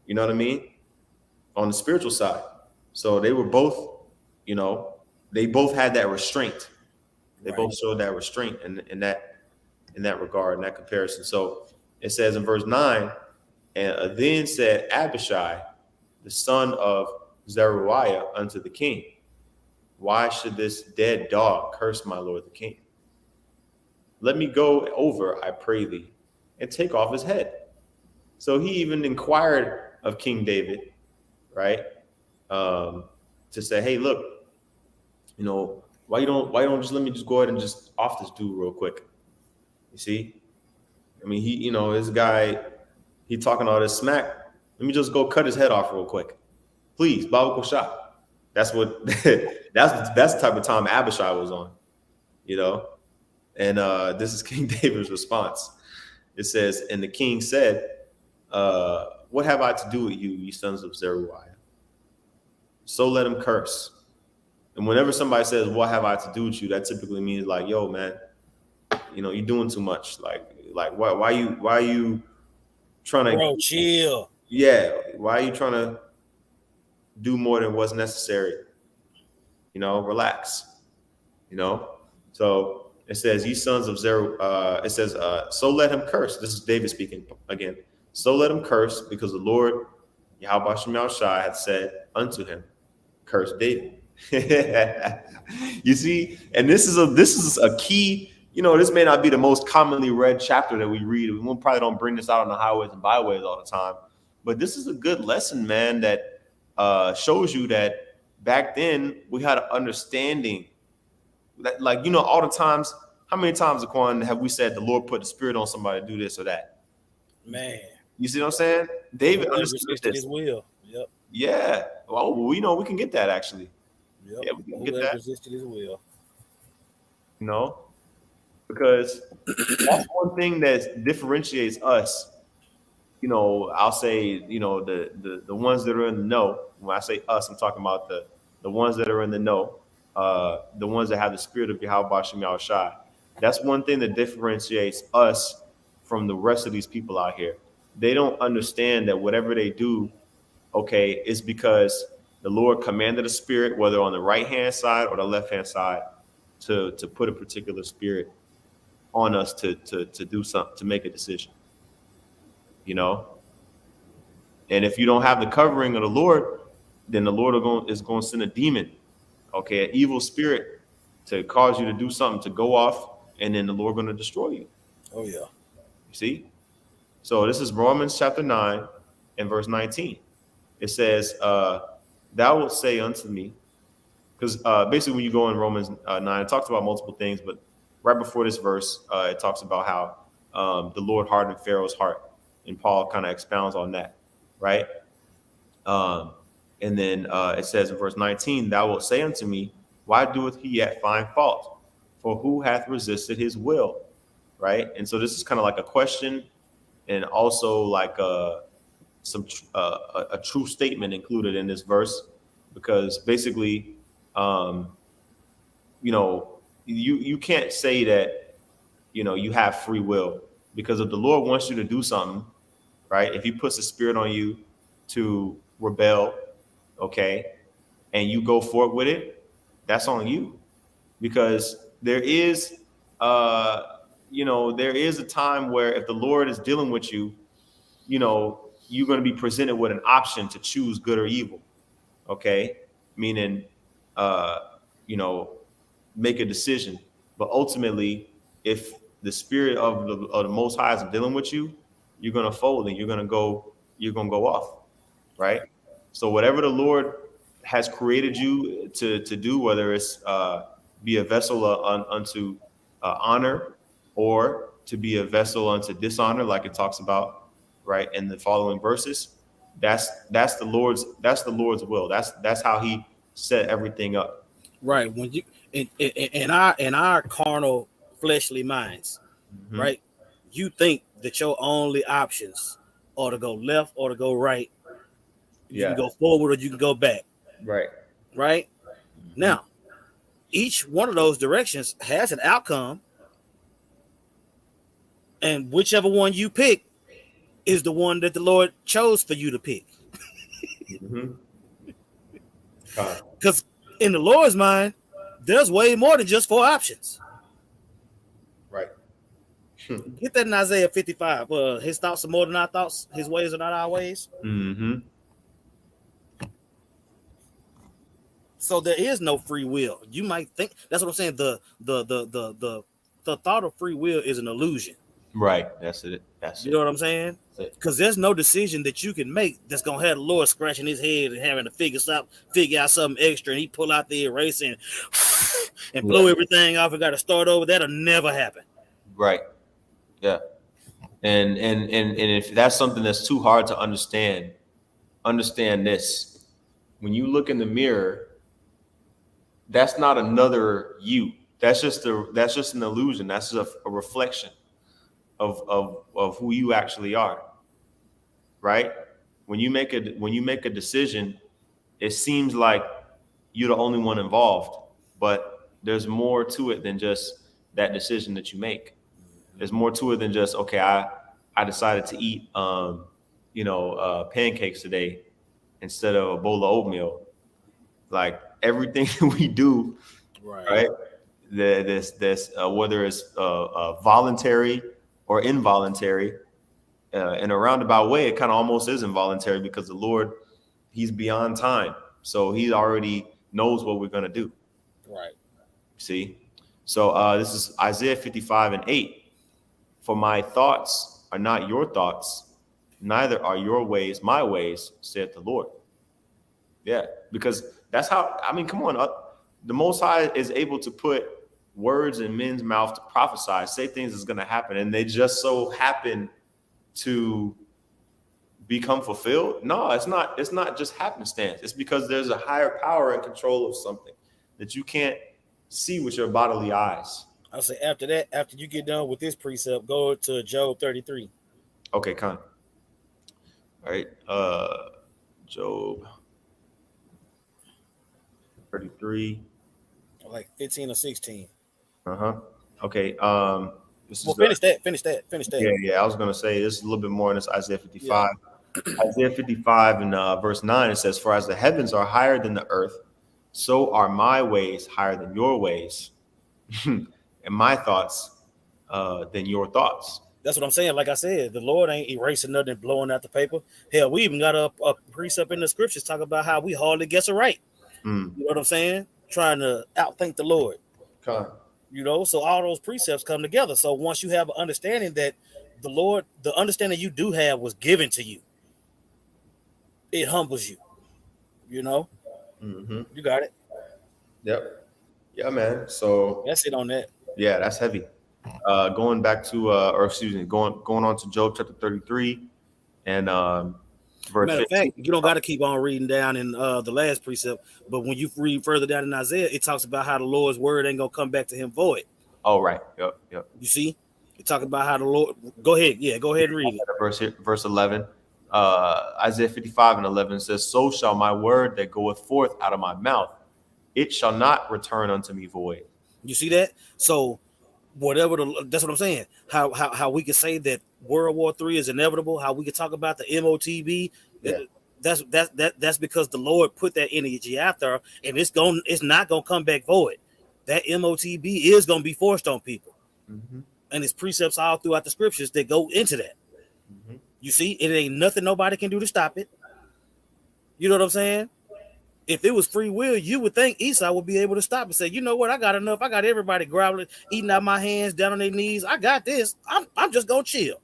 you know what I mean, on the spiritual side. So they were both, they both had that restraint. They both showed that restraint in that regard, in that comparison. So it says in verse 9, and then said Abishai, the son of Zeruiah, unto the king, why should this dead dog curse my lord the king? Let me go over, I pray thee, and take off his head. So he even inquired of King David, right? To say, hey, look, why you don't just let me just go ahead and just off this dude real quick? You see? I mean, this guy, he talking all this smack. Let me just go cut his head off real quick. Please, Baba Kosha. That's what that's the type of time Abishai was on, And this is King David's response. It says, and the king said, what have I to do with you, ye sons of Zeruiah? So let him curse. And whenever somebody says, what have I to do with you, that typically means like, yo, man, you're doing too much. Like why are you trying to, bro, chill. Yeah, why are you trying to do more than what's necessary? Relax. So it says, ye sons of Zeruiah, it says, so let him curse. This is David speaking again. So let him curse, because the Lord Yahweh Shai had said unto him, curse David. You see, and this is a key. This may not be the most commonly read chapter that we read. We probably don't bring this out on the highways and byways all the time, but this is a good lesson, man, that shows you that back then we had an understanding that, all the times. How many times, Aquan, have we said the Lord put the spirit on somebody to do this or that? Man, you see what I'm saying? David understood this. His will. Yep. Yeah. Well, we can get that actually. Yep. Yeah, we can get that. Resisted his will. Because that's one thing that differentiates us. I'll say, the ones that are in the know. When I say us, I'm talking about the ones that are in the know, the ones that have the spirit of Yahweh Shem Shai. That's one thing that differentiates us from the rest of these people out here. They don't understand that whatever they do, okay, is because the Lord commanded a spirit, whether on the right-hand side or the left-hand side, to put a particular spirit on us to do something, to make a decision. And if you don't have the covering of the Lord, then the Lord is going to send a demon, okay, an evil spirit, to cause you to do something, to go off, and then the Lord going to destroy you. Oh, yeah. You see? So this is Romans chapter 9 and verse 19. It says, thou wilt say unto me, because basically when you go in Romans 9, it talks about multiple things, but right before this verse, it talks about how the Lord hardened Pharaoh's heart. And Paul kind of expounds on that, right? And then it says in verse 19, thou wilt say unto me, why doeth he yet find fault? For who hath resisted his will, right? And so this is kind of like a question, and also like a true statement included in this verse, because basically, you can't say that, you have free will, because if the Lord wants you to do something, right? If he puts a spirit on you to rebel, okay, and you go forward with it, that's on you, because there is a time where if the Lord is dealing with you, you're going to be presented with an option to choose good or evil. Okay. Meaning, make a decision, but ultimately, if the spirit of the Most High is dealing with you, you're going to fold and you're going to go off. Right. So whatever the Lord has created you to do, whether it's, be a vessel unto honor, or to be a vessel unto dishonor, like it talks about right in the following verses. That's the Lord's will. That's how he set everything up. Right. When you in our carnal fleshly minds, Mm-hmm. right? You think that your only options are to go left or to go right. You can go forward or you can go back. Right. Right. Now, each one of those directions has an outcome, and whichever one you pick is the one that the Lord chose for you to pick. Because in the Lord's mind, there's way more than just 4 options. Right. Get that in Isaiah 55. His thoughts are more than our thoughts. His ways are not our ways. So there is no free will. You might think that's what I'm saying. The thought of free will is an illusion. Right. That's it. You know what I'm saying? Because there's no decision that you can make that's gonna have the Lord scratching his head and having to figure out something extra, and he pull out the eraser and blow everything off and got to start over. That'll never happen. Right. Yeah. And if that's something that's too hard to understand this. When you look in the mirror, that's not another you. That's just an illusion. That's just a reflection of who you actually are. Right? When you make a decision, it seems like you're the only one involved, but there's more to it than just that decision that you make. There's more to it than just, okay, I decided to eat pancakes today instead of a bowl of oatmeal. Like everything we do, right? This whether it's voluntary or involuntary, in a roundabout way, it kind of almost is involuntary because the Lord, he's beyond time. So he already knows what we're going to do. Right. See? So this is Isaiah 55:8. For my thoughts are not your thoughts, neither are your ways my ways, saith the Lord. Yeah, because that's how, I mean, come on. The Most High is able to put words in men's mouth to prophesy, say things that's going to happen, and they just so happen to become fulfilled. No, it's not just happenstance. It's because there's a higher power in control of something that you can't see with your bodily eyes. I'll say after that, after you get done with this precept, go to Job 33. Okay, Con. All right. Job 33. Like 15 or 16. Okay. Finish that. Yeah. I was gonna say this is a little bit more in this Isaiah 55. Yeah. Isaiah 55 and verse 9, it says, "For as the heavens are higher than the earth, so are my ways higher than your ways, and my thoughts than your thoughts." That's what I'm saying. Like I said, the Lord ain't erasing nothing and blowing out the paper. Hell, we even got a precept in the scriptures talking about how we hardly guess it right. You know what I'm saying? Trying to outthink the Lord. Okay. You know, so all those precepts come together. So once you have an understanding that the Lord, the understanding you do have was given to you, it humbles you. You know? You got it. Yep. Yeah, man. So that's it on that. Yeah, that's heavy. Going back to, going on to Job chapter 33 and verse 15. Matter of fact, you don't got to keep on reading down in the last precept, but when you read further down in Isaiah, it talks about how the Lord's word ain't gonna come back to him void. Oh, right. Yep. You see, it talking about how the Lord. Go ahead and read it. Verse 11. Isaiah 55:11 says, "So shall my word that goeth forth out of my mouth, it shall not return unto me void." You see that? So that's what I'm saying. How we could say that World War III is inevitable. How we could talk about the MOTB. Yeah. That's because the Lord put that energy out there, and it's not gonna come back void. That MOTB is gonna be forced on people, and it's precepts all throughout the scriptures that go into that. You see, it ain't nothing nobody can do to stop it. You know what I'm saying? If it was free will, you would think Esau would be able to stop and say, you know what, I got enough. I got everybody groveling, eating out my hands, down on their knees. I got this. I'm just going to chill.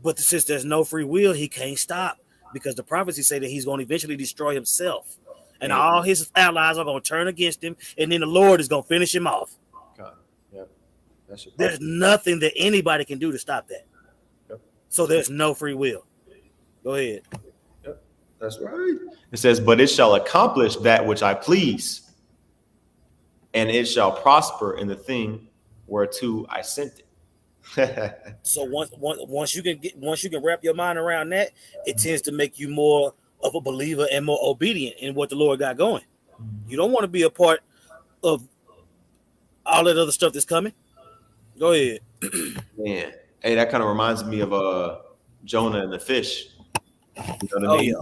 But since there's no free will, he can't stop because the prophecies say that he's going to eventually destroy himself. And all his allies are going to turn against him. And then the Lord is going to finish him off. God. Yep. There's nothing that anybody can do to stop that. Yep. So there's no free will. Go ahead. That's right. It says, "But it shall accomplish that which I please, and it shall prosper in the thing whereto I sent it." So once you can wrap your mind around that, it tends to make you more of a believer and more obedient in what the Lord got going. You don't want to be a part of all that other stuff that's coming. Go ahead. Man, hey, that kind of reminds me of Jonah and the fish. You know what I mean?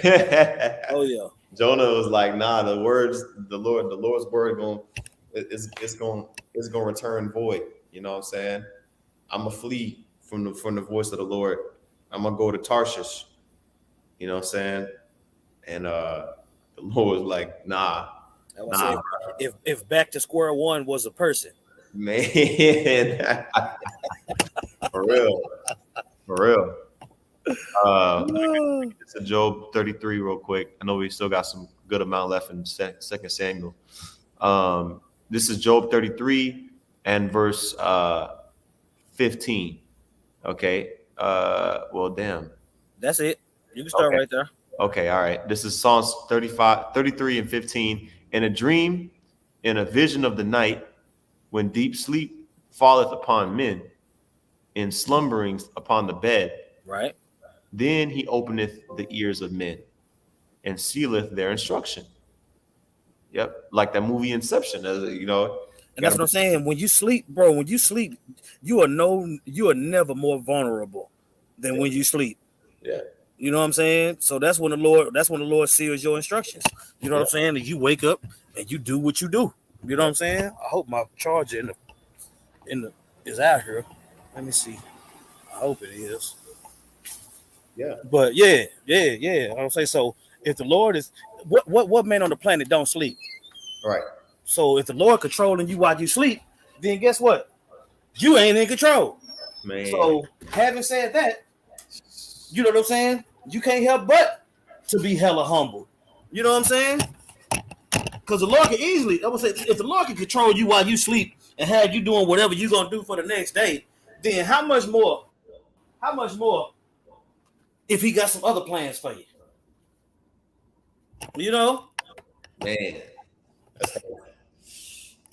Yeah. Oh yeah. Jonah was like, nah, the Lord's word it's gonna return void. You know what I'm saying? I'm gonna flee from the voice of the Lord. I'm gonna go to Tarshish. You know what I'm saying? And the Lord was like, nah. If back to square one was a person. Man. For real. It's a Job 33 real quick. I know we still got some good amount left in 2 Samuel. This is Job 33 and verse 15. Okay. Well, damn. That's it. You can start right there. Okay, all right. This is Psalms 33 and 15. In a dream, in a vision of the night, when deep sleep falleth upon men, in slumberings upon the bed, right? Then he openeth the ears of men and sealeth their instruction. Yep, like that movie Inception, you know. And that's what I'm saying. When you sleep, bro, you are never more vulnerable than when you sleep. Yeah. You know what I'm saying? So that's when the Lord seals your instructions. You know what I'm saying? And you wake up and you do what you do. You know what I'm saying? I hope my charger is out here. Let me see. I hope it is. Yeah. But yeah. I don't say so. If the Lord is what man on the planet don't sleep? Right. So if the Lord controlling you while you sleep, then guess what? You ain't in control. Man. So having said that, you know what I'm saying? You can't help but to be hella humble. You know what I'm saying? Because the Lord can easily, I would say, if the Lord can control you while you sleep and have you doing whatever you're going to do for the next day, then how much more if he got some other plans for you? You know? Man.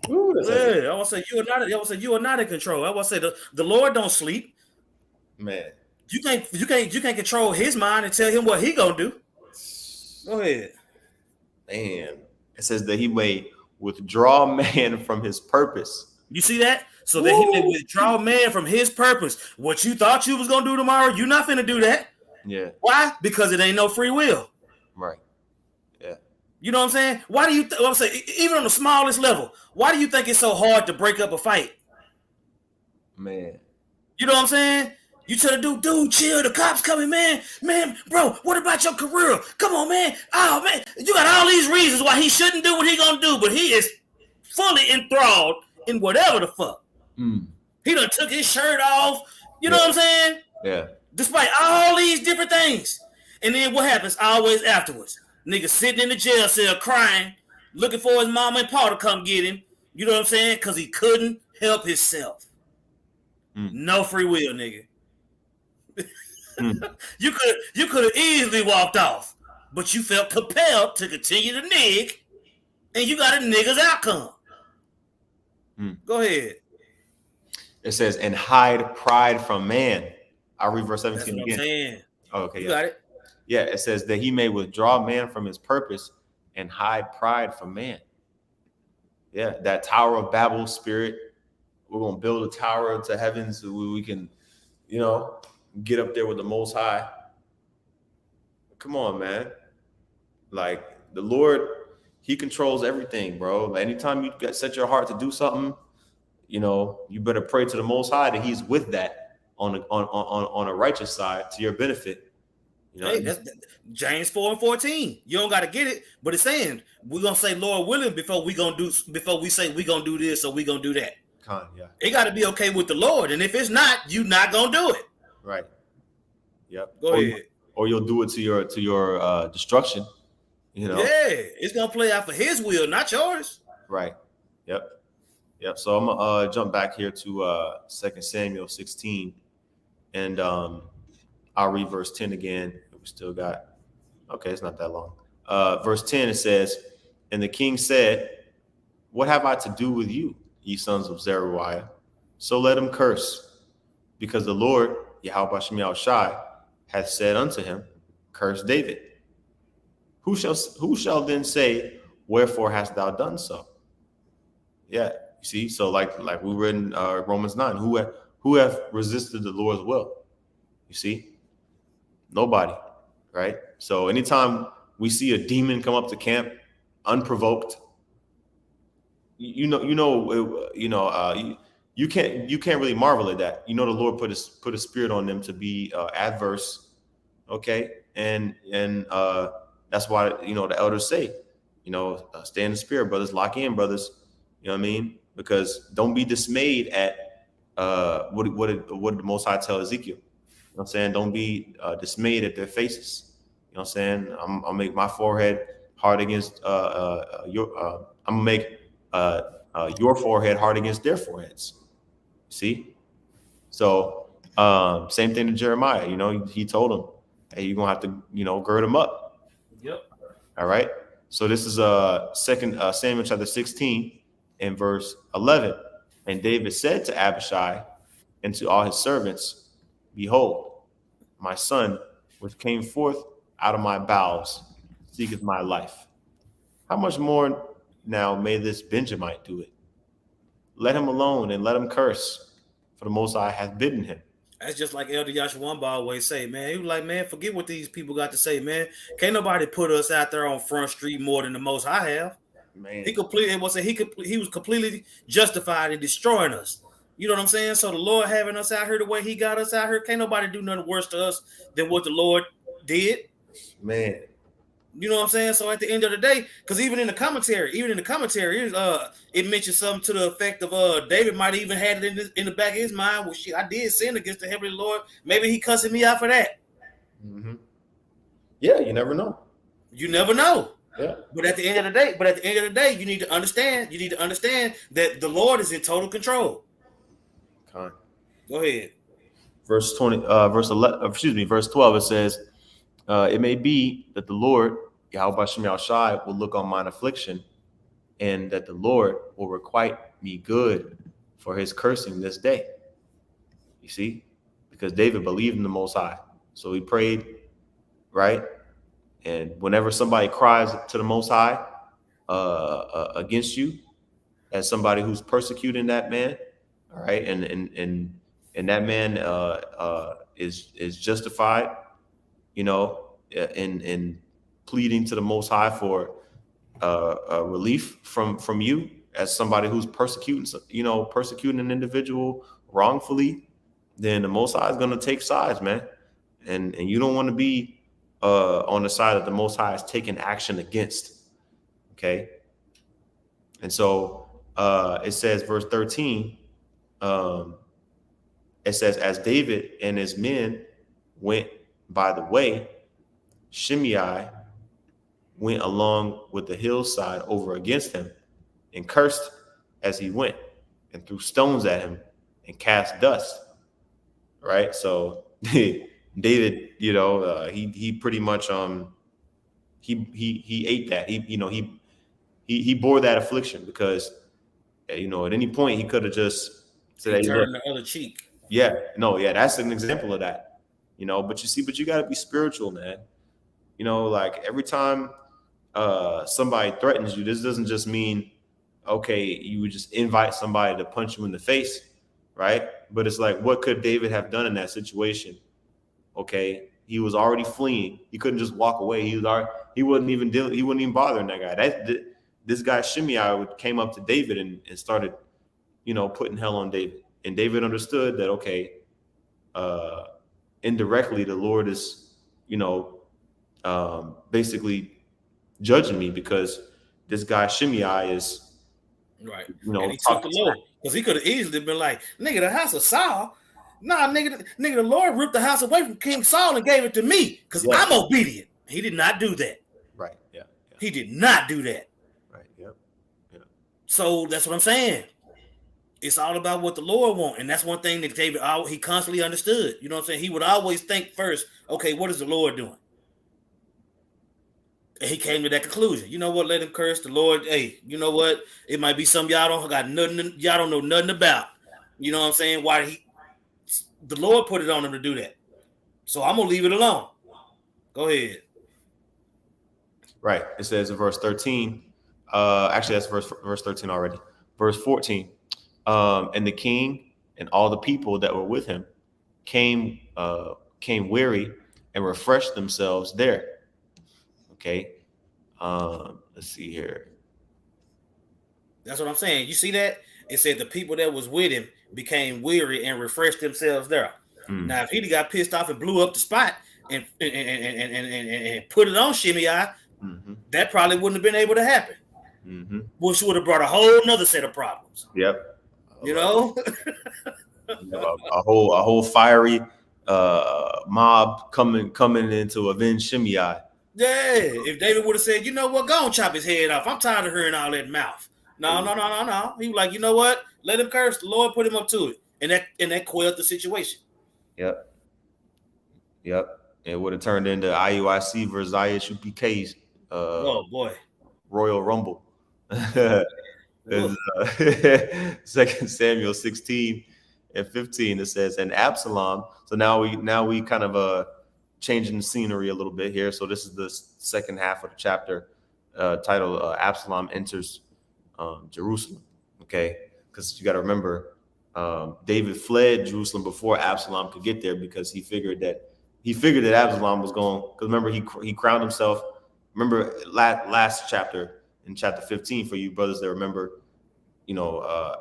Yeah, I want to say you are not in control. I want to say the Lord don't sleep. Man. You can't control his mind and tell him what he gonna do. Go ahead. Man. It says that he may withdraw man from his purpose. You see that? So that he may withdraw man from his purpose. What you thought you was gonna do tomorrow, you're not finna do that. Yeah. Why? Because it ain't no free will. Right. Yeah. You know what I'm saying? Why do you I'm saying, even on the smallest level, why do you think it's so hard to break up a fight? Man. You know what I'm saying? You tell the dude, chill, the cops coming, man, bro, what about your career? Come on, man. Oh, man, you got all these reasons why he shouldn't do what he gonna do, but he is fully enthralled in whatever the fuck. He done took his shirt off. You know what I'm saying? Yeah. Despite all these different things. And then what happens always afterwards? Nigga sitting in the jail cell crying, looking for his mama and pa to come get him. You know what I'm saying? Because he couldn't help himself. No free will, nigga. You could have easily walked off, but you felt compelled to continue to nig, and you got a nigga's outcome. Go ahead. It says, and hide pride from man. I'll read verse 17 That's what again. I'm saying. Oh, okay, you got it. Yeah, it says that he may withdraw man from his purpose and hide pride from man. Yeah, that Tower of Babel spirit. We're going to build a tower to heaven so we can, you know, get up there with the Most High. Come on, man. Like, the Lord, he controls everything, bro. Anytime you set your heart to do something, you know, you better pray to the Most High that he's with that on a righteous side to your benefit. You know, hey, that's James 4:14. You don't got to get it, but it's saying we're gonna say Lord willing before we say we gonna do this or we gonna do that. Yeah. It got to be okay with the Lord, and if it's not, you not gonna do it. Right. Yep. Go ahead. Or you'll do it to your destruction. You know. Yeah, it's gonna play out for His will, not yours. Right. Yep. So I'm gonna jump back here to 2 Samuel 16, and I'll read verse 10 again. We still got. Okay, it's not that long. Verse 10 it says, "And the king said, What have I to do with you, ye sons of Zeruiah? So let him curse, because the Lord, Yahawashi, hath said unto him, Curse David. Who shall then say, wherefore hast thou done so? Yeah, you see, so like we read in Romans 9, who have resisted the Lord's will? You see, nobody, right? So anytime we see a demon come up to camp unprovoked, you can't really marvel at that. You know, the Lord put a spirit on them to be adverse, okay, and that's why the elders say, stay in the spirit, brothers, lock in, brothers. You know what I mean? Because don't be dismayed at what the Most High tell Ezekiel. You know what I'm saying? Don't be dismayed at their faces. You know what I'm saying? I'm gonna make my forehead hard against I'm gonna make your forehead hard against their foreheads. See? So same thing to Jeremiah. He told him, hey, you're gonna have to gird them up. Yep. All right. So this is second Samuel chapter 16 and verse 11. And David said to Abishai and to all his servants, behold, my son, which came forth out of my bowels, seeketh my life. How much more now may this Benjamite do it? Let him alone and let him curse, for the Most High hath bidden him. That's just like Elder Yahawashi always say, man. He was like, man, forget what these people got to say, man. Can't nobody put us out there on Front Street more than the Most High have. Man, he was completely justified in destroying us. You know what I'm saying? So the Lord having us out here the way He got us out here, can't nobody do nothing worse to us than what the Lord did. Man, you know what I'm saying? So at the end of the day, because even in the commentary, it mentions something to the effect of David might even had it in the back of his mind. Well, shit, I did sin against the heavenly Lord. Maybe He cussing me out for that. Mm-hmm. Yeah, you never know. You never know. Yeah. But at the end of the day, you need to understand that the Lord is in total control. Okay. Go ahead. Verse 12, it says, it may be that the Lord, Yahawah will look on mine affliction, and that the Lord will requite me good for his cursing this day. You see? Because David believed in the Most High. So he prayed, right? And whenever somebody cries to the Most High against you, as somebody who's persecuting that man, all right, and that man is justified, in pleading to the Most High for relief from you as somebody who's persecuting an individual wrongfully, then the Most High is going to take sides, man, and you don't want to be on the side that the Most High is taking action against. Okay. And so it says, verse 13, it says, as David and his men went by the way, Shimei went along with the hillside over against him and cursed as he went and threw stones at him and cast dust. Right. So David, he pretty much he ate that. He bore that affliction because at any point he could have just said, he turned the other cheek. Yeah, that's an example of that. But you got to be spiritual, man. Like every time somebody threatens you, this doesn't just mean okay, you would just invite somebody to punch you in the face, right? But it's like, what could David have done in that situation? Okay, he was already fleeing. He couldn't just walk away. He wasn't even bothering that guy. This guy Shimei came up to David and started, putting hell on David. And David understood that, okay, indirectly the Lord is, basically judging me because this guy Shimei is, right. And he took the Lord because he could have easily been like, nigga, the house of Saul. Nah, nigga, the Lord ripped the house away from King Saul and gave it to me because I'm obedient. He did not do that. Right. Yeah. He did not do that. Right. Yep. Yeah. So that's what I'm saying. It's all about what the Lord wants. And that's one thing that David, he constantly understood. You know what I'm saying? He would always think first, okay, what is the Lord doing? And he came to that conclusion. You know what? Let him curse the Lord. Hey, you know what? It might be something y'all don't know nothing about. You know what I'm saying? The Lord put it on him to do that. So I'm going to leave it alone. Go ahead. Right. It says in verse 13, Actually, that's verse 13 already. Verse 14. And the king and all the people that were with him came weary and refreshed themselves there. Okay. Let's see here. That's what I'm saying. You see that? It said the people that was with him became weary and refreshed themselves there. Now, if he got pissed off and blew up the spot and put it on Shimei, that probably wouldn't have been able to happen. Which would have brought a whole nother set of problems. Yep. You know? a whole fiery mob coming in to avenge Shimei. Yeah. If David would have said, you know what, go and chop his head off. I'm tired of hearing all that mouth. No. He was like, you know what? Let him curse. The Lord put him up to it. And that quelled the situation. Yep. It would have turned into IUIC versus ISUPK's oh boy. Royal Rumble. 2 Samuel 16 and 15, it says, and Absalom. So now we kind of changing the scenery a little bit here. So this is the second half of the chapter titled Absalom enters Jerusalem. Okay, because you got to remember, David fled Jerusalem before Absalom could get there because he figured that Absalom was going. Because remember, he crowned himself. Remember last chapter in chapter 15 for you brothers that remember,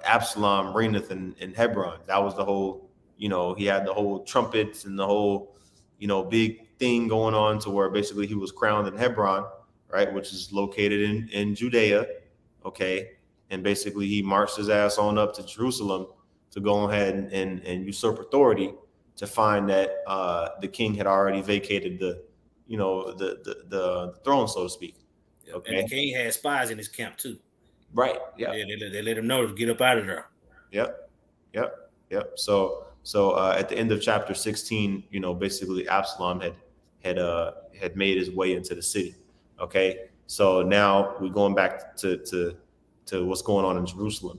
Absalom reigneth in Hebron. That was the whole, he had the whole trumpets and the whole, big thing going on to where basically he was crowned in Hebron, right, which is located in Judea. Okay, and basically he marched his ass on up to Jerusalem to go ahead and usurp authority, to find that the king had already vacated the throne, so to speak. Okay. And the king had spies in his camp too. Right. Yeah. They let him know to get up out of there. Yep. So at the end of chapter 16, basically Absalom had made his way into the city. Okay. So now we're going back to what's going on in Jerusalem.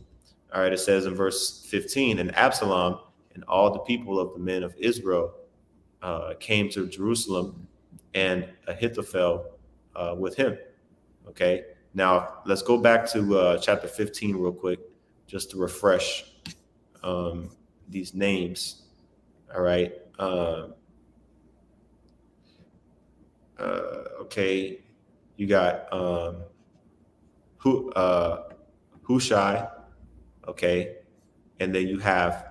All right. It says in verse 15, and Absalom and all the people of the men of Israel came to Jerusalem, and Ahithophel with him. Okay. Now let's go back to chapter 15 real quick, just to refresh these names. All right. Okay. You got Hushai. Okay. And then you have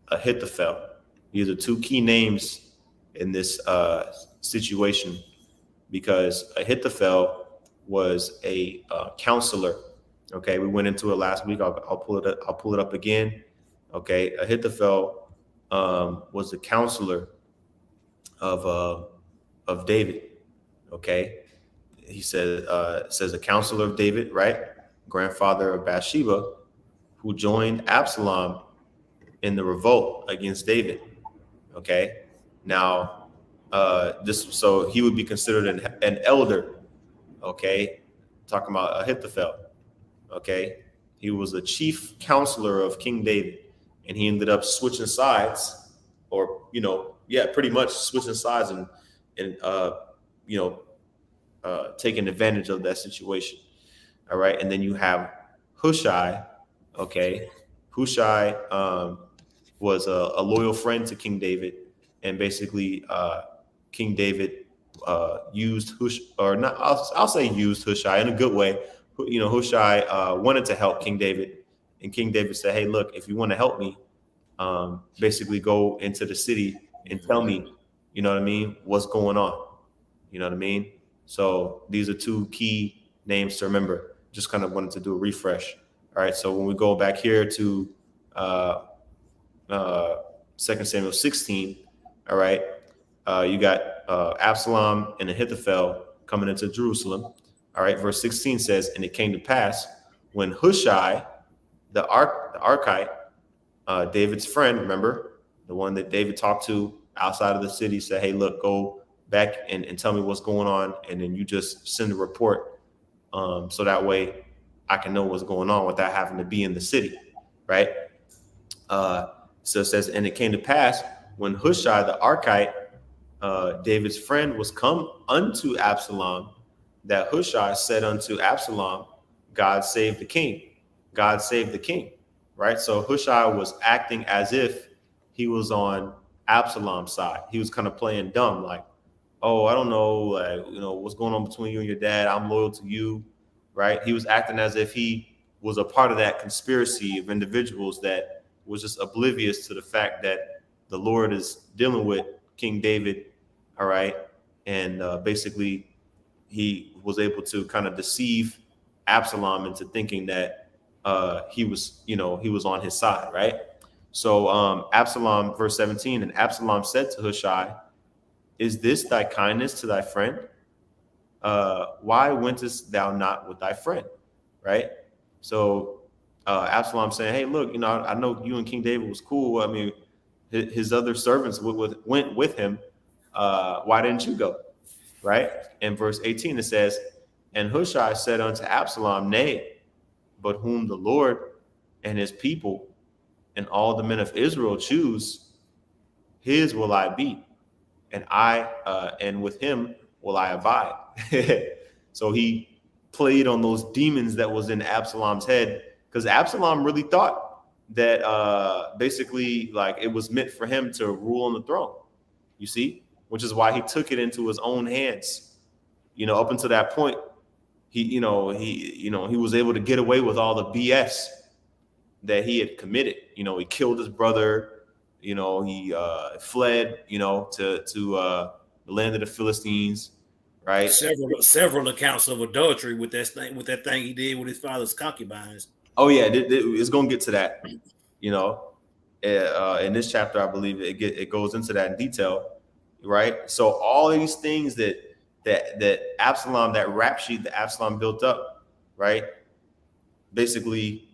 Ahithophel. These are two key names in this situation, because Ahithophel was a counselor. Okay, we went into it last week. I'll pull it up again. Okay, Ahithophel was the counselor of David. Okay, he says a counselor of David, right? Grandfather of Bathsheba, who joined Absalom in the revolt against David. Okay, now so he would be considered an elder. Okay, talking about Ahithophel. Okay, he was a chief counselor of King David, and he ended up switching sides, or pretty much switching sides and taking advantage of that situation. All right, and then you have Hushai. Okay, Hushai was a loyal friend to King David, and basically King David used I'll say used Hushai in a good way. Hushai wanted to help King David, and King David said, hey, look, if you want to help me, basically go into the city and tell me, what's going on. You know what I mean? So these are two key names to remember. Just kind of wanted to do a refresh. All right, so when we go back here to 2 Samuel 16, all right, you got Absalom and Ahithophel coming into Jerusalem. All right, verse 16 says, and it came to pass when Hushai, the Archite, David's friend, remember, the one that David talked to outside of the city, said, hey, look, go back and tell me what's going on, and then you just send a report, so that way I can know what's going on without having to be in the city, right? So it says, and it came to pass when Hushai the Archite, David's friend, was come unto Absalom, that Hushai said unto Absalom, God save the king. God save the king, right? So Hushai was acting as if he was on Absalom's side. He was kind of playing dumb, like, oh, I don't know, like, what's going on between you and your dad. I'm loyal to you, right? He was acting as if he was a part of that conspiracy of individuals that was just oblivious to the fact that the Lord is dealing with King David, all right? And basically, he was able to kind of deceive Absalom into thinking that he was on his side, right? So Absalom, verse 17, and Absalom said to Hushai, is this thy kindness to thy friend? Why wentest thou not with thy friend? Right? So Absalom saying, hey, look, I know you and King David was cool. I mean, his other servants went with him. Why didn't you go? Right? In verse 18, it says, and Hushai said unto Absalom, nay, but whom the Lord and his people and all the men of Israel choose, his will I be. And with him will I abide. So he played on those demons that was in Absalom's head, because Absalom really thought that basically like it was meant for him to rule on the throne, you see, which is why he took it into his own hands. Up until that point, he was able to get away with all the BS that he had committed. He killed his brother. He fled, to the land of the Philistines, right? Several accounts of adultery with that thing he did with his father's concubines. Oh yeah, it's gonna get to that. In this chapter, I believe it goes into that in detail, right? So all these things that Absalom, that rap sheet that Absalom built up, right, basically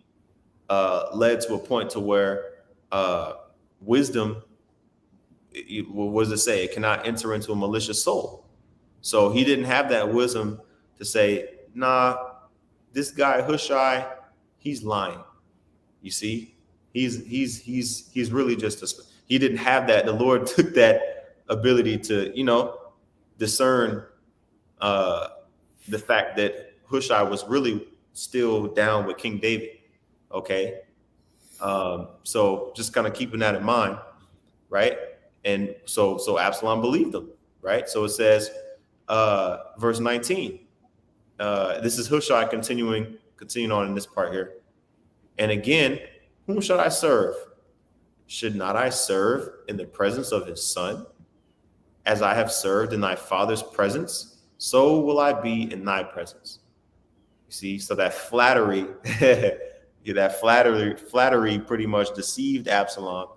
led to a point to where wisdom, what does it say? It cannot enter into a malicious soul. So he didn't have that wisdom to say, nah, this guy Hushai, he's lying. You see, he's really just he didn't have that. The Lord took that ability to discern the fact that Hushai was really still down with King David. Okay. So just kind of keeping that in mind, right? And so Absalom believed him, right? So it says, verse 19, this is Hushai continuing on in this part here. And again, whom should I serve? Should not I serve in the presence of his son? As I have served in thy father's presence, so will I be in thy presence. You see, so that flattery, flattery pretty much deceived Absalom.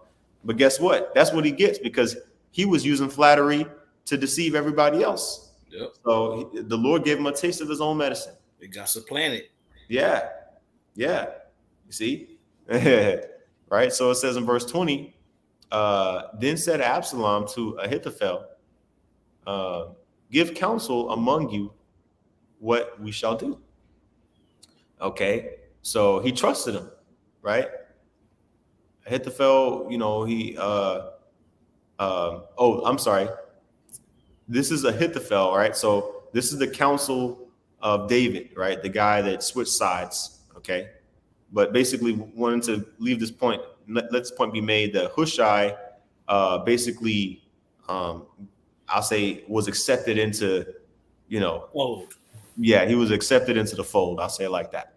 But guess what? That's what he gets, because he was using flattery to deceive everybody else. Yep. So the Lord gave him a taste of his own medicine. It got supplanted. Yeah. You see? Right? So it says in verse 20, then said Absalom to Ahithophel, give counsel among you what we shall do. Okay. So he trusted him, right? Ahithophel, I'm sorry. This is Ahithophel, right? So this is the counsel of David, right? The guy that switched sides, okay? But basically wanted to leave this point, let this point be made that Hushai basically, I'll say, was accepted into, fold. Yeah, he was accepted into the fold. I'll say it like that.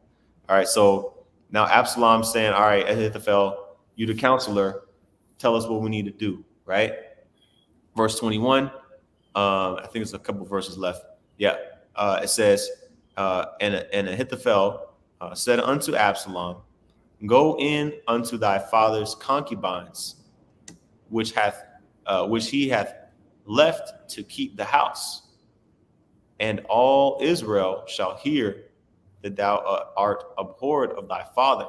All right, so now Absalom's saying, all right, Ahithophel, you the counselor, tell us what we need to do, right? Verse 21, I think there's a couple verses left. Yeah, it says, and Ahithophel said unto Absalom, go in unto thy father's concubines, which he hath left to keep the house, and all Israel shall hear that thou art abhorred of thy father.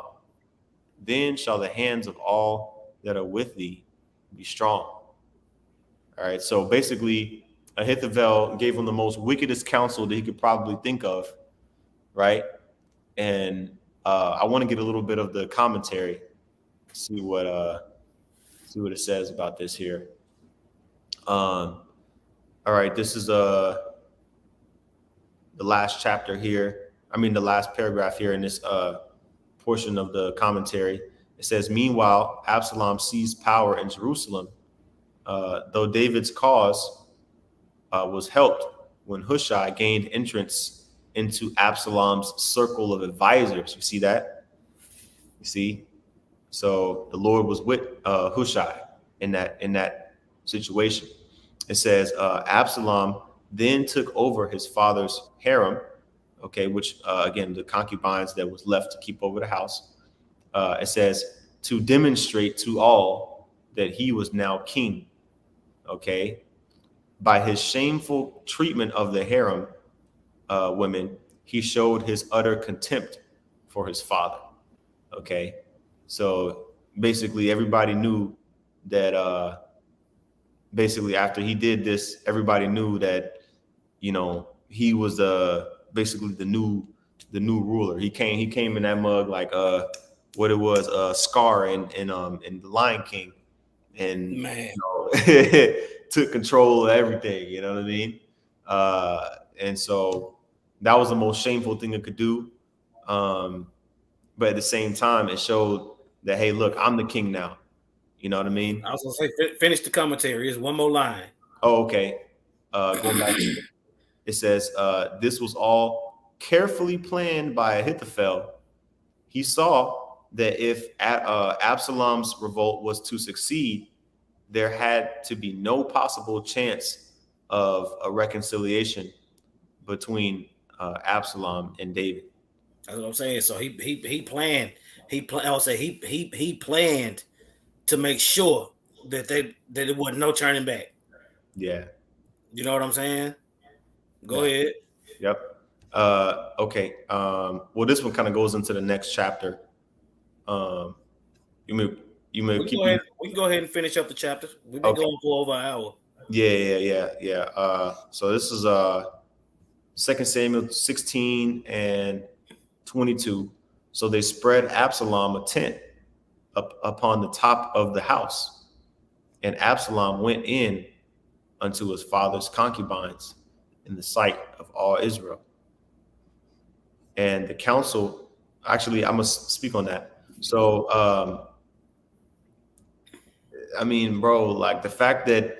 Then shall the hands of all that are with thee be strong. All right. So basically, Ahithophel gave him the most wickedest counsel that he could probably think of. Right. And I want to get a little bit of the commentary, see what it says about this here. All right. This is the last chapter here. the last paragraph here in this portion of the commentary. It says, meanwhile, Absalom seized power in Jerusalem, though David's cause was helped when Hushai gained entrance into Absalom's circle of advisors. You see that? You see? So the Lord was with Hushai in that situation. It says Absalom then took over his father's harem, okay, which again, the concubines that was left to keep over the house. It says to demonstrate to all that he was now king, okay? By his shameful treatment of the harem women, he showed his utter contempt for his father, okay? So basically everybody knew that basically after he did this, everybody knew that, you know, he was basically the new ruler. He came in that mug like what it was, Scar in The Lion King, and Man. you know, took control of everything. You know what I mean? And so that was the most shameful thing it could do. But at the same time, it showed that, hey, look, I'm the king now. You know what I mean? I was gonna say, finish the commentary. Here's one more line. Oh, okay. Going back to it. It says, this was all carefully planned by Ahithophel. He saw that if Absalom's revolt was to succeed, there had to be no possible chance of a reconciliation between Absalom and David. That's what I'm saying. So he planned. I would say he planned to make sure that it wasn't no turning back. Yeah. You know what I'm saying? Go ahead. Yep. Okay. Well, this one kind of goes into the next chapter. You may We keep. can go ahead and finish up the chapter. We've been going for over an hour. Yeah. So this is 2 Samuel 16 and 22. So they spread Absalom a tent upon the top of the house, and Absalom went in unto his father's concubines in the sight of all Israel. And the council, actually, I must speak on that. So, I mean, bro, like the fact that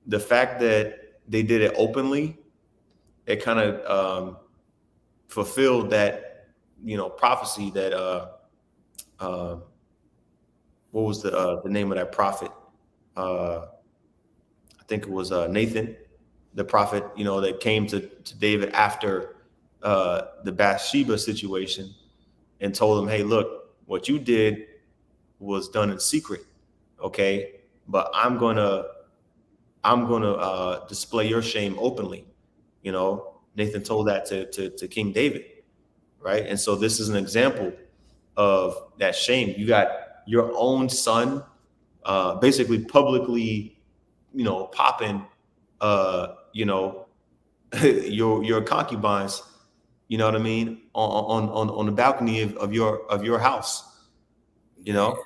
they did it openly, it kind of fulfilled that, you know, prophecy that what was the name of that prophet? I think it was Nathan, the prophet, you know, that came to David after the Bathsheba situation and told him, hey, look, what you did was done in secret, okay? But I'm gonna display your shame openly. You know, Nathan told that to King David, right? And so this is an example of that shame. You got your own son basically publicly, you know, popping you know, your concubines, you know what I mean, on the balcony of your house. You know,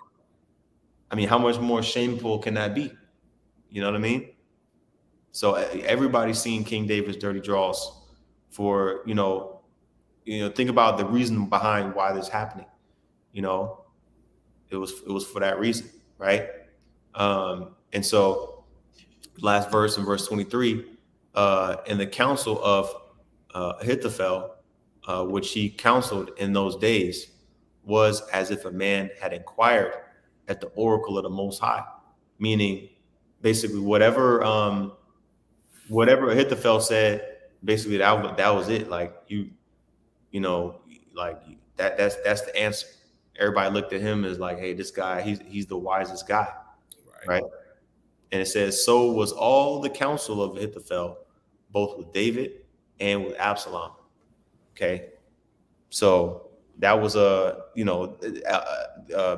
I mean, how much more shameful can that be? You know what I mean? So everybody's seen King David's dirty draws for, you know, think about the reason behind why this is happening. You know, it was for that reason, right? And so last verse in verse 23, in the counsel of Ahithophel, which he counseled in those days, was as if a man had inquired at the oracle of the Most High, meaning basically whatever Ahithophel said, basically that was it. Like you know, like that's the answer. Everybody looked at him as like, hey, this guy, he's the wisest guy, right? And it says, so was all the counsel of Ahithophel, both with David and with Absalom. Okay, so that was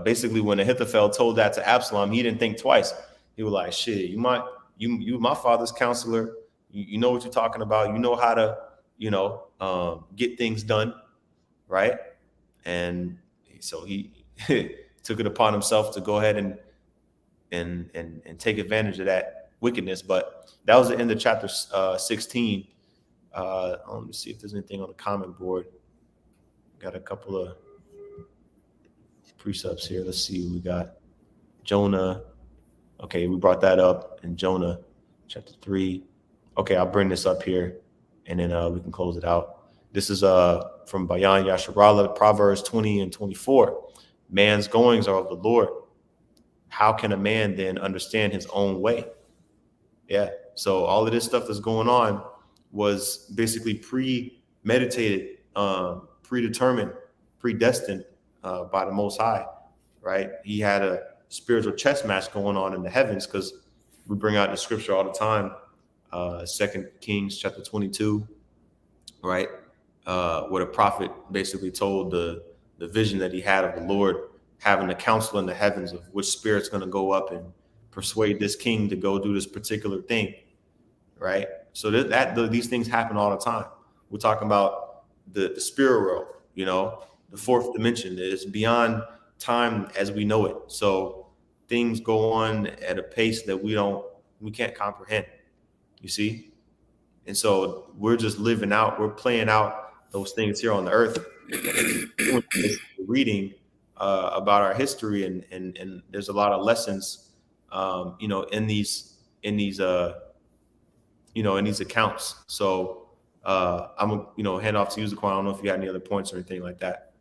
basically when Ahithophel told that to Absalom, he didn't think twice. He was like, shit, you my father's counselor. You know what you're talking about. You know how to, get things done, right? And so he took it upon himself to go ahead and take advantage of that wickedness. But that was the end of chapter 16. Let me see if there's anything on the comment board. Got a couple of precepts here. Let's see. We got Jonah. Okay, we brought that up in Jonah chapter 3. Okay, I'll bring this up here, and then we can close it out. This is from Bayan Yasharala, Proverbs 20 and 24. Man's goings are of the Lord. How can a man then understand his own way? Yeah. So all of this stuff that's going on was basically premeditated, predetermined, predestined by the Most High, right? He had a spiritual chess match going on in the heavens, because we bring out the scripture all the time, 2 Kings chapter 22, right? Where the prophet basically told the vision that he had of the Lord having a council in the heavens of which spirit's going to go up and persuade this king to go do this particular thing, right? So these things happen all the time. We're talking about the spirit world, you know, the fourth dimension. It's beyond time as we know it. So things go on at a pace that we can't comprehend, you see? And so we're just living out, we're playing out those things here on the earth, reading about our history, and there's a lot of lessons, you know, in these accounts. So I'm gonna hand off to you, Zaquan. I don't know if you had any other points or anything like that.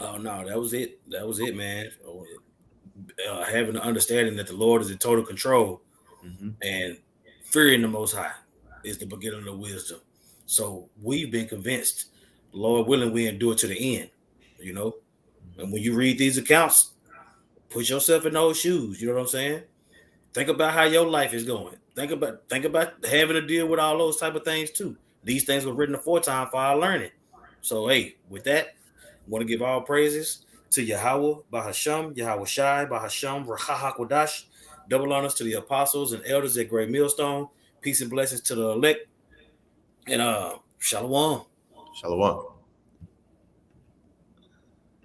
Oh no, that was it, man. Having the understanding that the Lord is in total control, and fearing the Most High is the beginning of wisdom. So we've been convinced, Lord willing, we endure to the end, you know. And when you read these accounts, put yourself in those shoes. You know what I'm saying? Think about how your life is going. Think about having to deal with all those type of things too. These things were written aforetime for our learning. So hey, with that, I want to give all praises to Yahawah, Bahasham, Yahawashi, Bahasham, Qadash. Double honors to the apostles and elders at Great Millstone. Peace and blessings to the elect. And Shalom. Shalom.